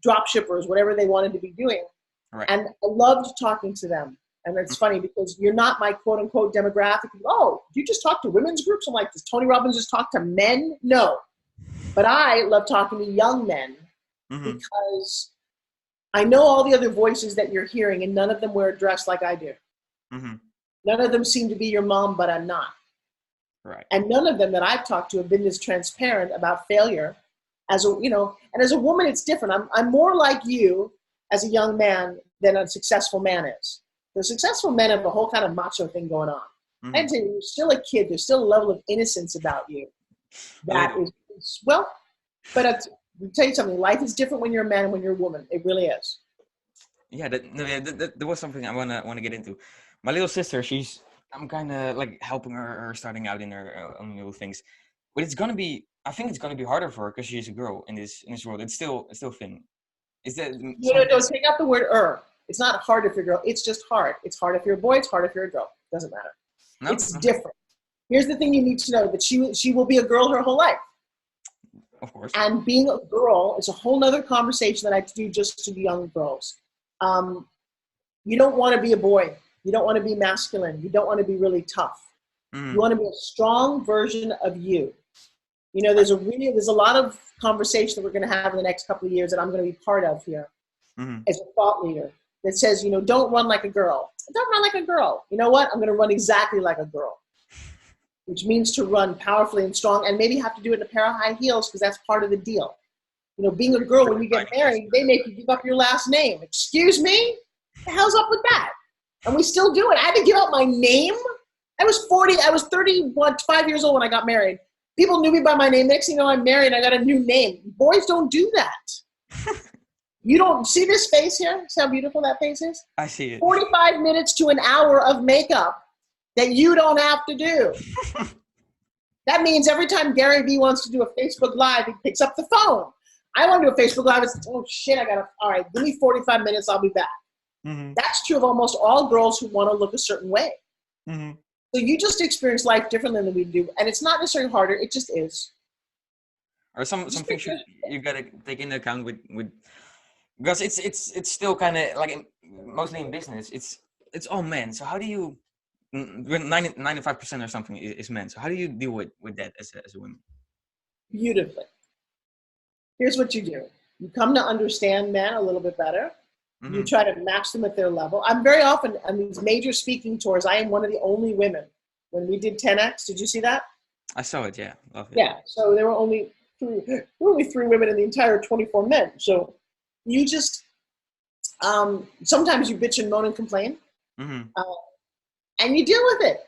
drop shippers, whatever they wanted to be doing. Right. And I loved talking to them. And it's funny because you're not my quote unquote demographic. Oh, you just talk to women's groups? I'm like, does Tony Robbins just talk to men? No. But I love talking to young men because I know all the other voices that you're hearing, and none of them wear a dress like I do. None of them seem to be your mom, but I'm not. Right. And none of them that I've talked to have been as transparent about failure as and as a woman, it's different. I'm more like you as a young man than a successful man is. The successful men have a whole kind of macho thing going on. I'd say you're still a kid. There's still a level of innocence about you. That is, well, but I'll tell you something. Life is different when you're a man and when you're a woman. It really is. Yeah, that was something I wanna get into. My little sister, I'm kind of like helping her starting out in her own new things, but I think it's gonna be harder for her because she's a girl in this world. It's still thin. Is that don't take out the word It's not hard if you're a girl. It's just hard. It's hard if you're a boy. It's hard if you're a girl. It doesn't matter. No? It's different. Here's the thing you need to know, that she will be a girl her whole life. Of course. And being a girl is a whole nother conversation that I do just to young girls. You don't want to be a boy. You don't want to be masculine. You don't want to be really tough. You want to be a strong version of you. There's a lot of conversation that we're going to have in the next couple of years that I'm going to be part of here as a thought leader. that says, don't run like a girl. Don't run like a girl. You know what? I'm going to run exactly like a girl, which means to run powerfully and strong, and maybe have to do it in a pair of high heels because that's part of the deal. Being a girl, when you get married, they make you give up your last name. Excuse me? What the hell's up with that? And we still do it. I had to give up my name. I was 5 years old when I got married. People knew me by my name. Next thing you know, I'm married. I got a new name. Boys don't do that. You don't see this face here? See how beautiful that face is? I see it. 45 minutes to an hour of makeup that you don't have to do. That means every time Gary Vee wants to do a Facebook Live, he picks up the phone. I want to do a Facebook Live. It's, oh shit, all right, give me 45 minutes, I'll be back. Mm-hmm. That's true of almost all girls who want to look a certain way. Mm-hmm. So you just experience life differently than we do. And it's not necessarily harder, it just is. Or some things you got to take into account with because it's still kind of like mostly in business, it's all men. So how do you, 95% or something is men. So how do you deal with that as a woman? Beautifully. Here's what you do. You come to understand men a little bit better. Mm-hmm. You try to match them at their level. I'm very often on these major speaking tours, I am one of the only women. When we did 10X, did you see that? I saw it, yeah. Love it. Yeah, so there were only three women in the entire 24 men. So you just, sometimes you bitch and moan and complain. Mm-hmm. And you deal with it.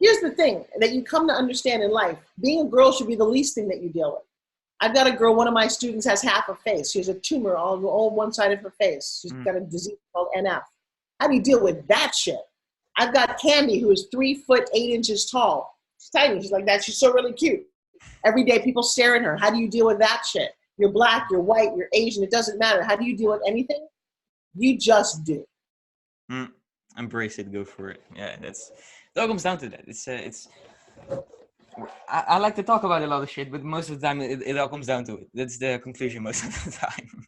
Here's the thing that you come to understand in life. Being a girl should be the least thing that you deal with. I've got a girl, one of my students has half a face. She has a tumor on one side of her face. She's got a disease called NF. How do you deal with that shit? I've got Candy, who is 3 foot 8 inches tall. She's tiny. She's like that. She's so really cute. Every day people stare at her. How do you deal with that shit? You're black, you're white, you're Asian. It doesn't matter. How do you deal with anything? You just do. Embrace it. Go for it. Yeah, it all comes down to that. I like to talk about a lot of shit, but most of the time it all comes down to it. That's the conclusion most of the time.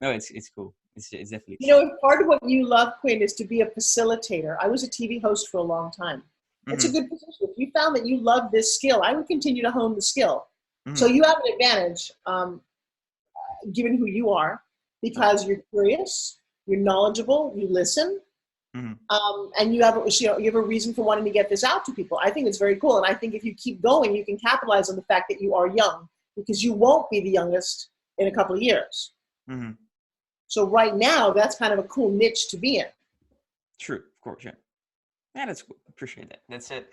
No, it's cool. It's definitely. Part of what you love, Quinn, is to be a facilitator. I was a TV host for a long time. It's a good position. If you found that you love this skill, I would continue to hone the skill. Mm-hmm. So you have an advantage, given who you are, because you're curious, you're knowledgeable, you listen. Mm-hmm. And you have a reason for wanting to get this out to people. I think it's very cool. And I think if you keep going, you can capitalize on the fact that you are young, because you won't be the youngest in a couple of years. Mm-hmm. So right now, that's kind of a cool niche to be in. True, of course, yeah. Yeah, that's cool. Appreciate that. That's it.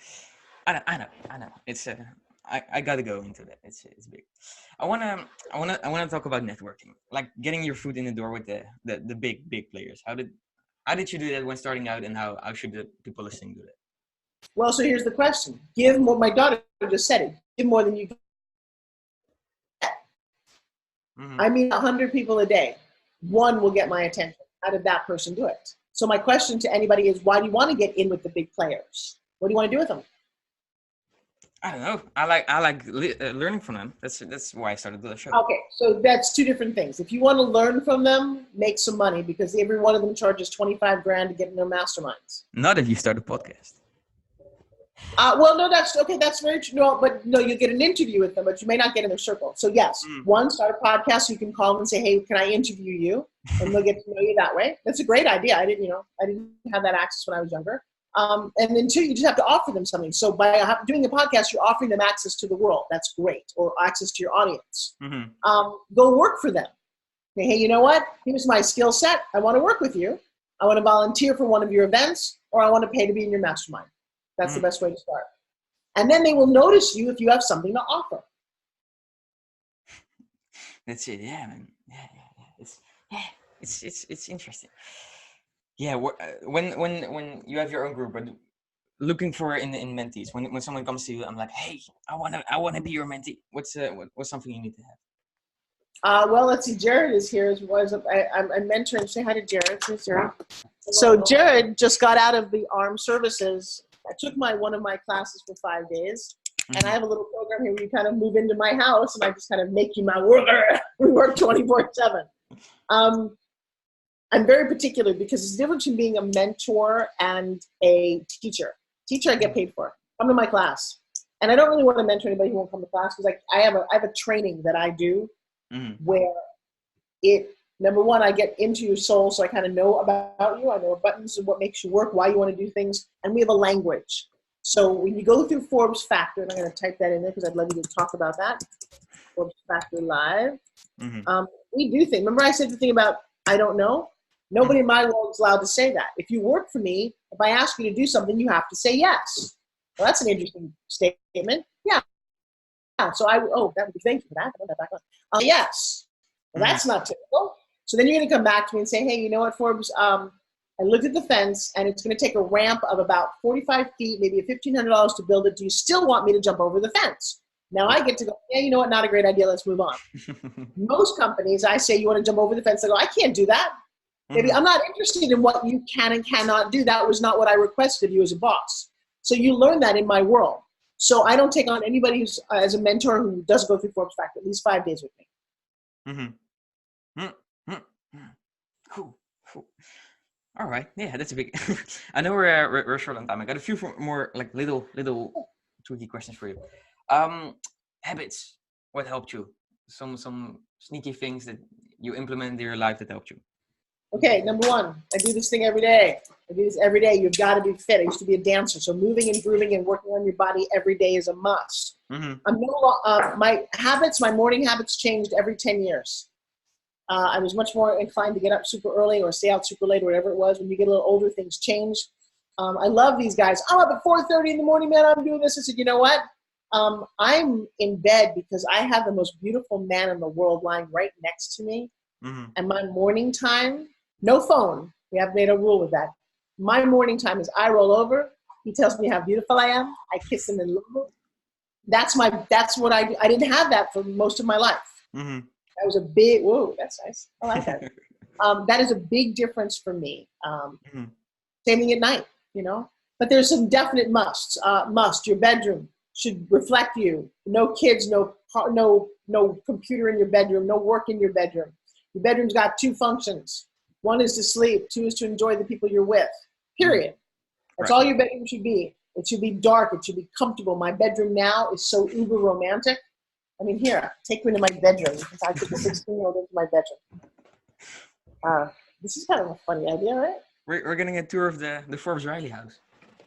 I know. It's I gotta go into that. It's big. I wanna talk about networking, like getting your foot in the door with the big players. How did you do that when starting out, and how should the people listening do that? Well, so here's the question. Give more. My daughter just said it. Give more than you get. Mm-hmm. I mean, 100 people a day. One will get my attention. How did that person do it? So my question to anybody is, why do you want to get in with the big players? What do you want to do with them? I don't know. I like learning from them. That's why I started the show. Okay, so that's two different things. If you want to learn from them, make some money, because every one of them charges $25,000 to get in their masterminds. Not if you start a podcast. Well, no, that's okay. That's very true. No, you get an interview with them, but you may not get in their circle. So yes, one, start a podcast. So you can call them and say, "Hey, can I interview you?" And they'll get to know you that way. That's a great idea. I didn't have that access when I was younger. And then two, you just have to offer them something. So by doing a podcast, you're offering them access to the world. That's great, or access to your audience. Mm-hmm. Go work for them. Say, hey, you know what? Here's my skill set. I want to work with you. I want to volunteer for one of your events, or I want to pay to be in your mastermind. That's the best way to start. And then they will notice you if you have something to offer. That's it. Yeah, man. Yeah. It's interesting. Yeah. When you have your own group, but looking for in mentees, when someone comes to you, I'm like, hey, I wanna be your mentee. What's something you need to have? Well, let's see. Jared is here. I'm mentoring. Say hi to Jared. Here's Jared. So Jared just got out of the armed services. I took one of my classes for 5 days, and I have a little program here where you kind of move into my house, and I just kind of make you my worker. We work 24/7. I'm very particular because there's a difference between being a mentor and a teacher. Teacher, I get paid for. Come to my class, and I don't really want to mentor anybody who won't come to class, because I have a training that I do where it Number one, I get into your soul, so I kind of know about you. I know what buttons and what makes you work, why you want to do things, and we have a language. So when you go through Forbes Factor, and I'm going to type that in there because I'd love you to talk about that. Forbes Factor Live. We do things. Remember I said the thing about I don't know? Nobody in my world is allowed to say that. If you work for me, if I ask you to do something, you have to say yes. Well, that's an interesting statement. Yeah. So thank you for that. Yes. Well, that's not typical. So then you're going to come back to me and say, hey, you know what, Forbes? I looked at the fence, and it's going to take a ramp of about 45 feet, maybe $1,500 to build it. Do you still want me to jump over the fence? Now I get to go, yeah, you know what? Not a great idea. Let's move on. Most companies, I say, you want to jump over the fence. They go, I can't do that. Maybe I'm not interested in what you can and cannot do. That was not what I requested of you as a boss. So you learn that in my world. So I don't take on anybody who's as a mentor who doesn't go through Forbes Factor at least 5 days with me. Cool. All right. Yeah, that's a big. I know we're short on time. I got a few more like little tricky questions for you. Habits. What helped you? Some sneaky things that you implement in your life that helped you. Okay, number one, I do this thing every day. I do this every day. You've got to be fit. I used to be a dancer, so moving and grooving and working on your body every day is a must. My morning habits changed every 10 years. I was much more inclined to get up super early or stay out super late or whatever it was. When you get a little older, things change. I love these guys. I'm up at 4:30 in the morning, man. I'm doing this. I said, you know what? I'm in bed because I have the most beautiful man in the world lying right next to me. And my morning time, no phone. We have made a rule with that. My morning time is I roll over. He tells me how beautiful I am. I kiss him and love him. That's what I do. I didn't have that for most of my life. That was a big, whoa, that's nice. I like that. That is a big difference for me. Same thing at night, you know. But there's some definite musts. Your bedroom should reflect you. No kids, no computer in your bedroom, no work in your bedroom. Your bedroom's got 2 functions. 1 is to sleep. 2 is to enjoy the people you're with. Period. That's all your bedroom should be. It should be dark. It should be comfortable. My bedroom now is so uber romantic. I mean, here, take me to my bedroom. I took a 16-year-old into my bedroom. This is kind of a funny idea, right? We're getting a tour of the Forbes Riley house.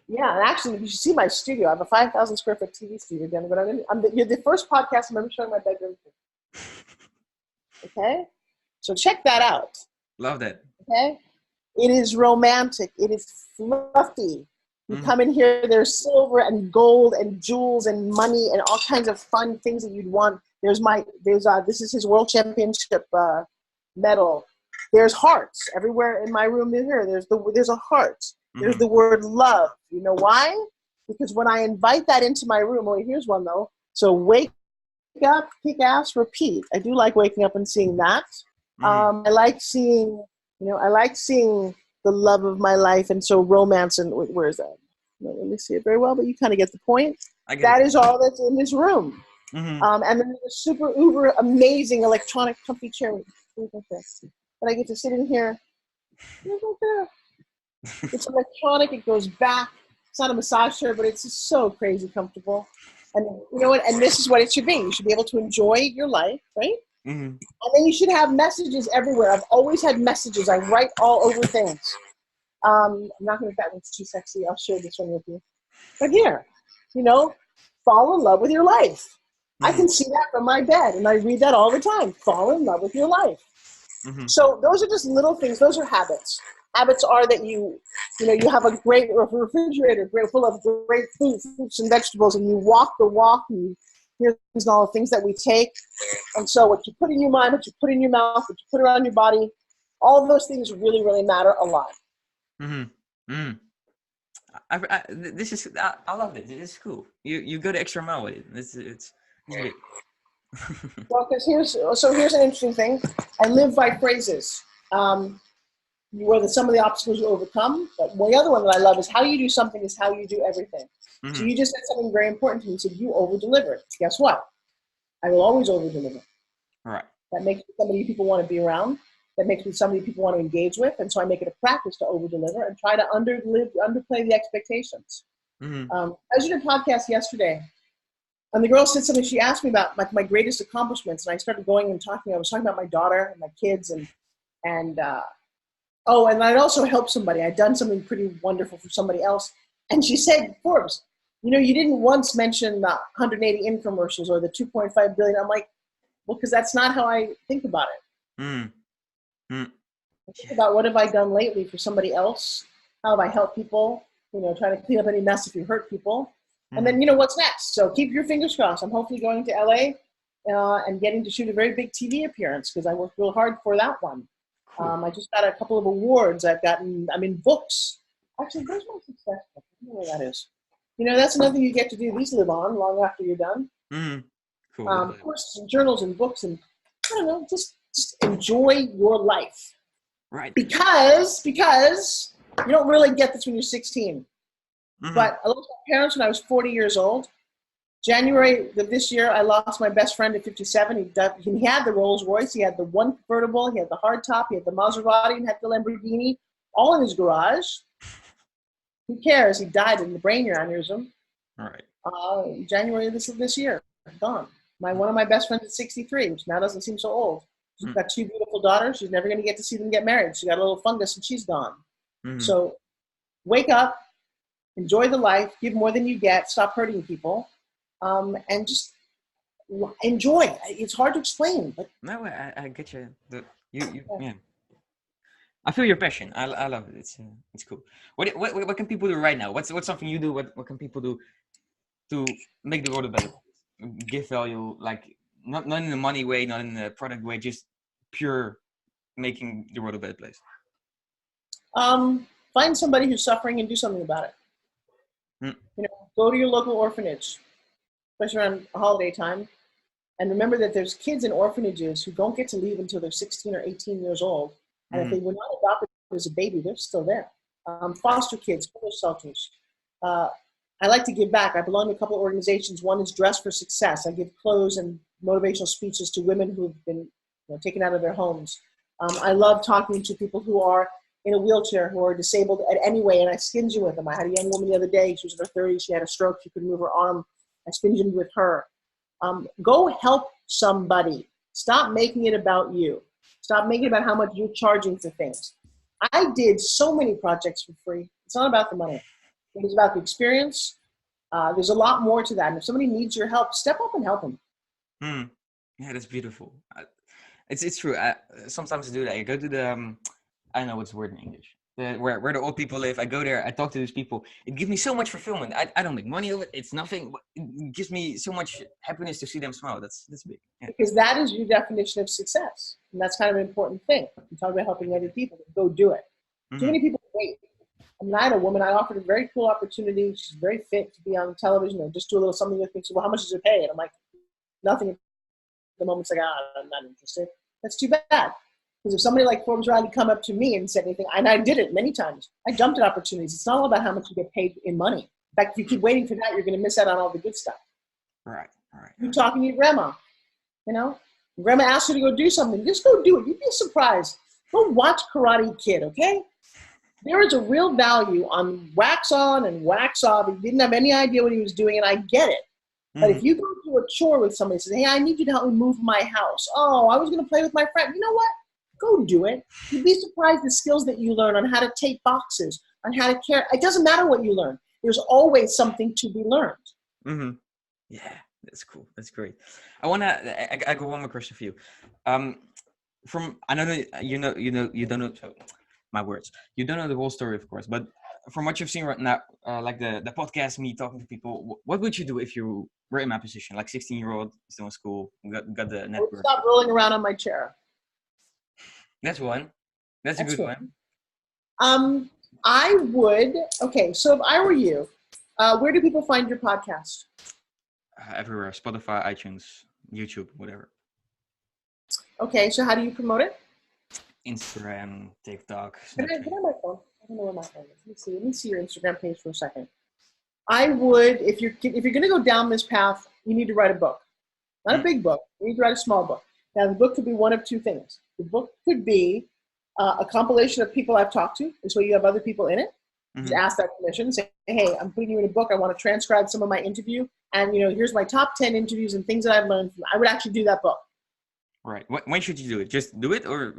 Yeah, and actually, you should see my studio. I have a 5,000 square foot TV studio down there. But you're the first podcast I'm ever showing my bedroom to. Okay? So check that out. Love that. Okay? It is romantic. It is fluffy. You come in here, there's silver and gold and jewels and money and all kinds of fun things that you'd want. This is his world championship medal. There's hearts everywhere in my room here. There's a heart. There's the word love. You know why? Because when I invite that into my room, here's one though. So wake up, kick ass, repeat. I do like waking up and seeing that. I like seeing the love of my life, and so romance, and where is that? Let me see it very well, but you kind of get the point. That is all that's in this room. And then there's a super uber amazing electronic comfy chair. But I get to sit in here. It's electronic. It goes back. It's not a massage chair, but it's just so crazy comfortable. And you know what? And this is what it should be. You should be able to enjoy your life, right? And then you should have messages everywhere. I've always had messages. I write all over things. I'm not going to, that one's too sexy. I'll share this one with you. But here, fall in love with your life. I can see that from my bed, and I read that all the time. Fall in love with your life. So those are just little things. Those are habits. Habits are that you have a great refrigerator full of great fruits and vegetables, and you walk the walk, and here's all the things that we take. And so what you put in your mind, what you put in your mouth, what you put around your body, all of those things really, really matter a lot. I love this. This is cool. You go the extra mile with it. It's great. Well, because here's an interesting thing. I live by phrases. You are the sum of the obstacles you overcome. But the other one that I love is how you do something is how you do everything. So you just said something very important to me. You said you over-delivered. Guess what? I will always over-deliver. All right. That makes me somebody people want to be around. That makes me somebody people want to engage with. And so I make it a practice to over-deliver and try to underplay the expectations. I was doing a podcast yesterday, and the girl said something. She asked me about my greatest accomplishments, and I started going and talking. I was talking about my daughter and my kids, and And and I'd also helped somebody. I'd done something pretty wonderful for somebody else. And she said, Forbes, you didn't once mention the 180 infomercials or the 2.5 billion. I'm like, well, because that's not how I think about it. I think about what have I done lately for somebody else? How have I helped people? Trying to clean up any mess if you hurt people. And then, what's next? So keep your fingers crossed. I'm hopefully going to LA and getting to shoot a very big TV appearance because I worked real hard for that one. Cool. I just got a couple of awards. I'm in books. Actually, where's my success book? I don't know where that is. That's another thing you get to do. These live on long after you're done. Cool. Of course, journals and books, and I don't know, just enjoy your life. Right. Because you don't really get this when you're 16. But I lost my parents when I was 40 years old. January of this year, I lost my best friend at 57. He had the Rolls Royce. He had the one convertible. He had the hardtop. He had the Maserati and had the Lamborghini, all in his garage. Who cares? He died in the brain aneurysm. All right. January of this year, gone. One of my best friends is 63, which now doesn't seem so old. She's got two beautiful daughters. She's never going to get to see them get married. She got a little fungus and she's gone. So wake up, enjoy the life, give more than you get, stop hurting people, and just enjoy. It's hard to explain. But no, I get you. Yeah. I feel your passion. I love it. It's cool. What can people do right now? What's something you do? What can people do to make the world a better place? Give value, like not in the money way, not in the product way, just pure making the world a better place. Find somebody who's suffering and do something about it. Go to your local orphanage, especially around holiday time, and remember that there's kids in orphanages who don't get to leave until they're 16 or 18 years old. And if they were not adopted as a baby, they're still there. Foster kids, homeless shelters. I like to give back. I belong to a couple of organizations. One is Dress for Success. I give clothes and motivational speeches to women who've been taken out of their homes. I love talking to people who are in a wheelchair, who are disabled at any way, and I skin you with them. I had a young woman the other day. She was in her 30s. She had a stroke. She couldn't move her arm. I skin you with her. Go help somebody. Stop making it about you. Stop making it about how much you're charging for things. I did so many projects for free. It's not about the money. It's about the experience. There's a lot more to that. And if somebody needs your help, step up and help them. Yeah, that's beautiful. It's true. I sometimes do that. I go to the, I don't know what's the word in English, where the old people live. I go there. I talk to these people. It gives me so much fulfillment. I don't make money of it. It's nothing. But it gives me so much happiness to see them smile. That's big. Yeah. Because that is your definition of success. And that's kind of an important thing. You talk about helping other people. Go do it. Too many people wait. I had a woman. I offered a very cool opportunity. She's very fit to be on television and just do a little something with me. So, well, how much does it pay? And I'm like, nothing. At the moment, it's like, I'm not interested. That's too bad. Because if somebody like Forbes Riley come up to me and said anything, and I did it many times, I jumped at opportunities. It's not all about how much you get paid in money. In fact, if you keep waiting for that, you're going to miss out on all the good stuff. Right. You're talking to your grandma. Grandma asks you to go do something. Just go do it. You'd be surprised. Go watch Karate Kid, okay? There is a real value on wax on and wax off. He didn't have any idea what he was doing, and I get it. But if you go do a chore with somebody and say, hey, I need you to help me move my house. Oh, I was going to play with my friend. You know what? Go do it. You'd be surprised the skills that you learn on how to tape boxes, on how to care. It doesn't matter what you learn. There's always something to be learned. Yeah, that's cool. That's great. I got one more question for you. I know that you don't know. So, my words. You don't know the whole story, of course, but from what you've seen right now, like the podcast, me talking to people, what would you do if you were in my position, like 16-year-old, still in school, got the network? Stop rolling around on my chair. That's one. That's a good one. I would. Okay, so if I were you, where do people find your podcast? Everywhere: Spotify, iTunes, YouTube, whatever. Okay, so how do you promote it? Instagram, TikTok. Can I my phone? I don't know where my phone is. Let me see your Instagram page for a second. I would, if you're going to go down this path, you need to write a book. Not a big book. You need to write a small book. Now, the book could be one of two things. The book could be a compilation of people I've talked to, and so you have other people in it. Just ask that permission. Say, hey, I'm putting you in a book. I want to transcribe some of my interview, and here's my top 10 interviews and things that I've learned. I would actually do that book. Right. When should you do it? Just do it, or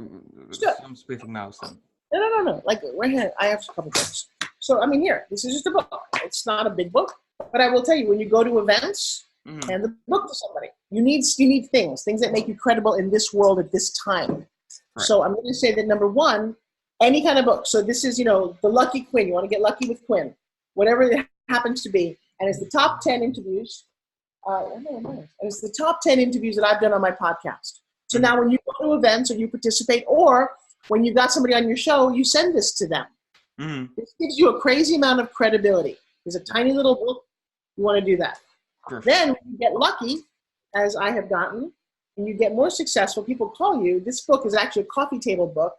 Sure. some specific milestone? No. Like right here, I have a couple books. So I mean, here, this is just a book. It's not a big book, but I will tell you, when you go to events, hand the book to somebody. You need things that make you credible in this world at this time. Right. So I'm going to say that number one, any kind of book. So this is, the Lucky Quinn. You want to get lucky with Quinn, whatever it happens to be. And it's the top 10 interviews. It's the top 10 interviews that I've done on my podcast. So now when you go to events or you participate, or when you've got somebody on your show, you send this to them. This gives you a crazy amount of credibility. There's a tiny little book. You want to do that. Perfect. Then when you get lucky, as I have gotten, and you get more successful, people call you. This book is actually a coffee table book.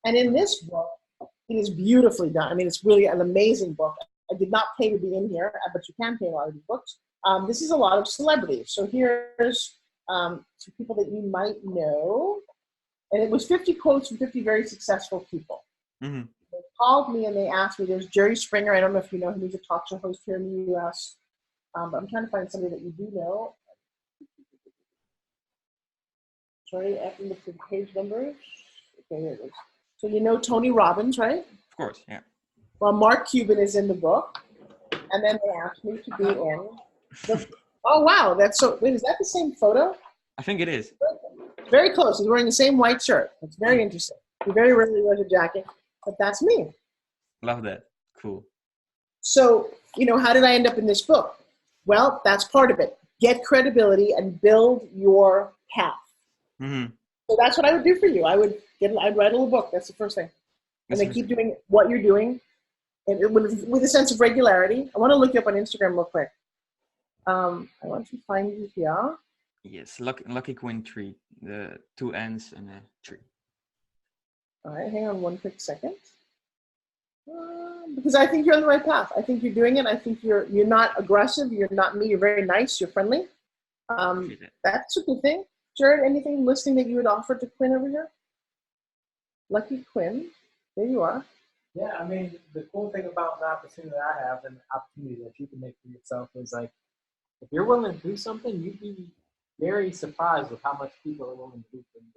And in this book, it is beautifully done. I mean, it's really an amazing book. I did not pay to be in here, but you can pay a lot of these books. This is a lot of celebrities. So here's some people that you might know. And it was 50 quotes from 50 very successful people. They called me and they asked me, there's Jerry Springer. I don't know if you know him. He's a talk show host here in the U.S. But I'm trying to find somebody that you do know. Sorry, I have to look for the page numbers. Okay, here it is. So you know Tony Robbins, right? Of course, yeah. Well, Mark Cuban is in the book. And then they asked me to be in the... Oh, wow. Wait, is that the same photo? I think it is. Very close. He's wearing the same white shirt. It's very interesting. He very rarely wears a jacket, but that's me. Love that. Cool. So, how did I end up in this book? Well, that's part of it. Get credibility and build your path. So that's what I would do for you. I'd write a little book. That's the first thing. And then keep doing what you're doing and with a sense of regularity. I want to look you up on Instagram real quick. I want to find you here. Yes, Lucky Quinn tree. The 2 ends and a tree. All right, hang on one quick second. Because I think you're on the right path. I think you're doing it. I think you're not aggressive. You're not me. You're very nice. You're friendly. That's a good thing. Jared, anything listening that you would offer to Quinn over here? Lucky Quinn, there you are. Yeah, I mean, the cool thing about the opportunity that I have and the opportunity that you can make for yourself is like, if you're willing to do something, you'd be very surprised with how much people are willing to do for you.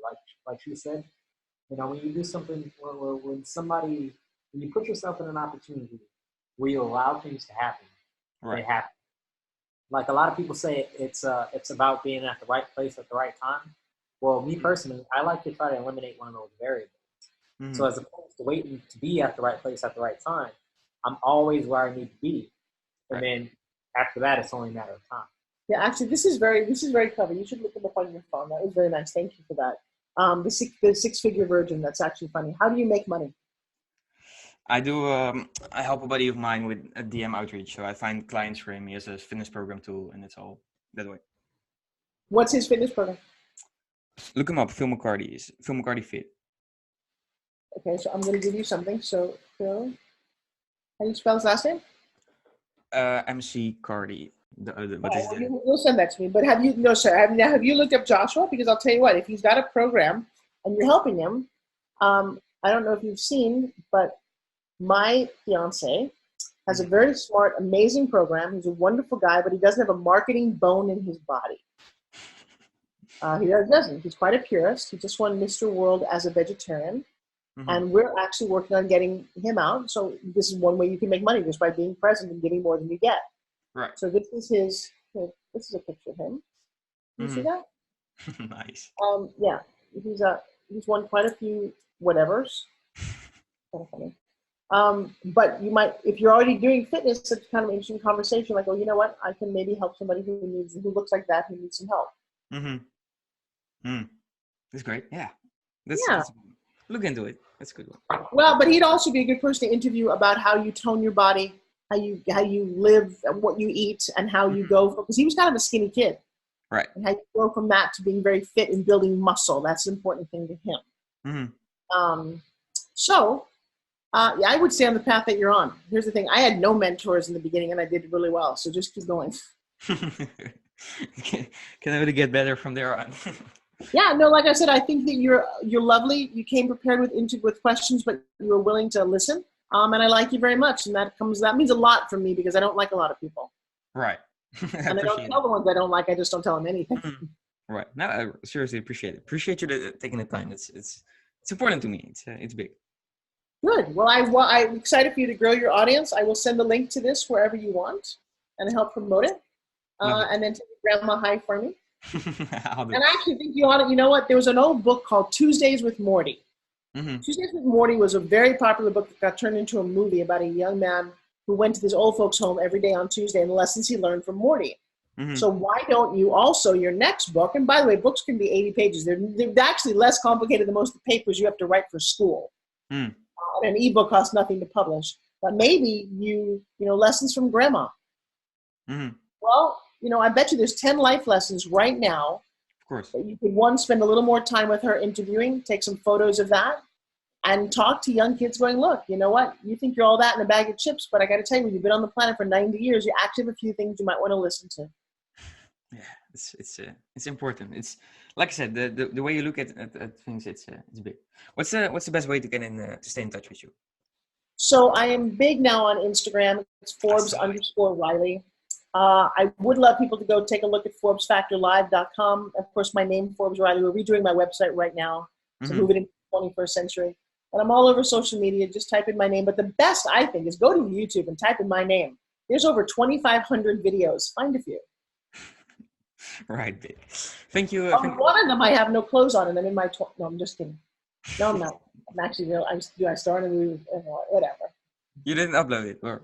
Like she said, when you do something, when you put yourself in an opportunity where you allow things to happen, they happen. Like a lot of people say, it's about being at the right place at the right time. Well, me personally, I like to try to eliminate one of those variables. So as opposed to waiting to be at the right place at the right time, I'm always where I need to be. And then after that, it's only a matter of time. Yeah, actually, this is very clever. You should look them up on your phone. That was very nice. Thank you for that. The six-figure virgin. That's actually funny. How do you make money? I do. I help a buddy of mine with a DM outreach. So I find clients for him. He has a fitness program too, and it's all that way. What's his fitness program? Look him up. Phil McCarty Fit. Okay, so I'm going to give you something. So Phil, how do you spell his last name? MC Cardi. What is that? You'll send that to me. But have you looked up Joshua? Because I'll tell you what, if he's got a program and you're helping him, I don't know if you've seen, but my fiance has a very smart, amazing program. He's a wonderful guy, but he doesn't have a marketing bone in his body. He doesn't. He's quite a purist. He just won Mr. World as a vegetarian. And we're actually working on getting him out. So this is one way you can make money, just by being present and giving more than you get. Right. So this is a picture of him. You see that? Nice. Yeah. He's won quite a few whatevers. Kind of funny. But you might, if you're already doing fitness, it's kind of an interesting conversation. Like, oh, you know what? I can maybe help somebody who looks like that, who needs some help. That's great. Yeah. That's look into it. That's a good one. Well, but he'd also be a good person to interview about how you tone your body, how you live, and what you eat, and how you go. Because he was kind of a skinny kid. Right. And how you go from that to being very fit and building muscle. That's an important thing to him. I would stay on the path that you're on. Here's the thing. I had no mentors in the beginning, and I did really well. So just keep going. Can only get better from there on. Yeah, no, like I said, I think that you're lovely. You came prepared with questions, but you were willing to listen. And I like you very much. And that means a lot for me, because I don't like a lot of people. Right. And I don't tell the ones I don't like. I just don't tell them anything. Right. No, I seriously appreciate it. Appreciate you taking the time. It's important to me. It's big. Good. Well, I'm excited for you to grow your audience. I will send a link to this wherever you want and help promote it. And then take grandma high for me. I'll do. And I actually think you ought to, you know what? There was an old book called Tuesdays with Morty. Mm-hmm. Tuesdays with Morty was a very popular book that got turned into a movie about a young man who went to this old folks' home every day on Tuesday and the lessons he learned from Morty. Mm-hmm. So why don't you also, your next book, and by the way, books can be 80 pages. They're actually less complicated than most of the papers you have to write for school. Mm. And an ebook costs nothing to publish. But maybe lessons from grandma. Mm-hmm. Well, I bet you there's 10 life lessons right now. Of course. That you could, one, spend a little more time with her interviewing, take some photos of that, and talk to young kids going, look, you know what? You think you're all that in a bag of chips, but I got to tell you, you've been on the planet for 90 years. You actually have a few things you might want to listen to. Yeah, it's important. It's like I said, the way you look at things, it's big. What's the best way to get in to stay in touch with you? So I am big now on Instagram. It's Forbes_Riley. I would love people to go take a look at ForbesFactorLive.com. Of course, my name, Forbes Riley. We're redoing my website right now to move it into the 21st century. And I'm all over social media. Just type in my name. But the best, I think, is go to YouTube and type in my name. There's over 2,500 videos. Find a few. Right, big. Thank you. One of them I have no clothes on, and I'm in my no, I'm just kidding. No, I'm not. I'm actually real. I started a movie, whatever. You didn't upload it, or?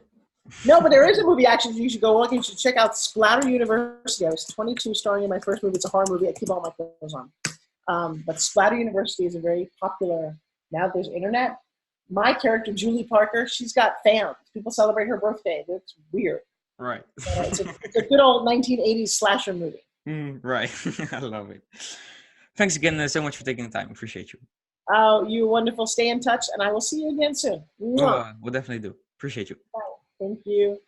No, but there is a movie actually you should go look. You should check out Splatter University. I was 22 starring in my first movie. It's a horror movie. I keep all my clothes on. But Splatter University is a very popular, now there's internet. My character, Julie Parker, she's got fans. People celebrate her birthday. It's weird. Right. It's a good old 1980s slasher movie. Right. I love it. Thanks again so much for taking the time. Appreciate you. Oh, you're wonderful. Stay in touch, and I will see you again soon. We'll definitely do. Appreciate you. Bye. Thank you.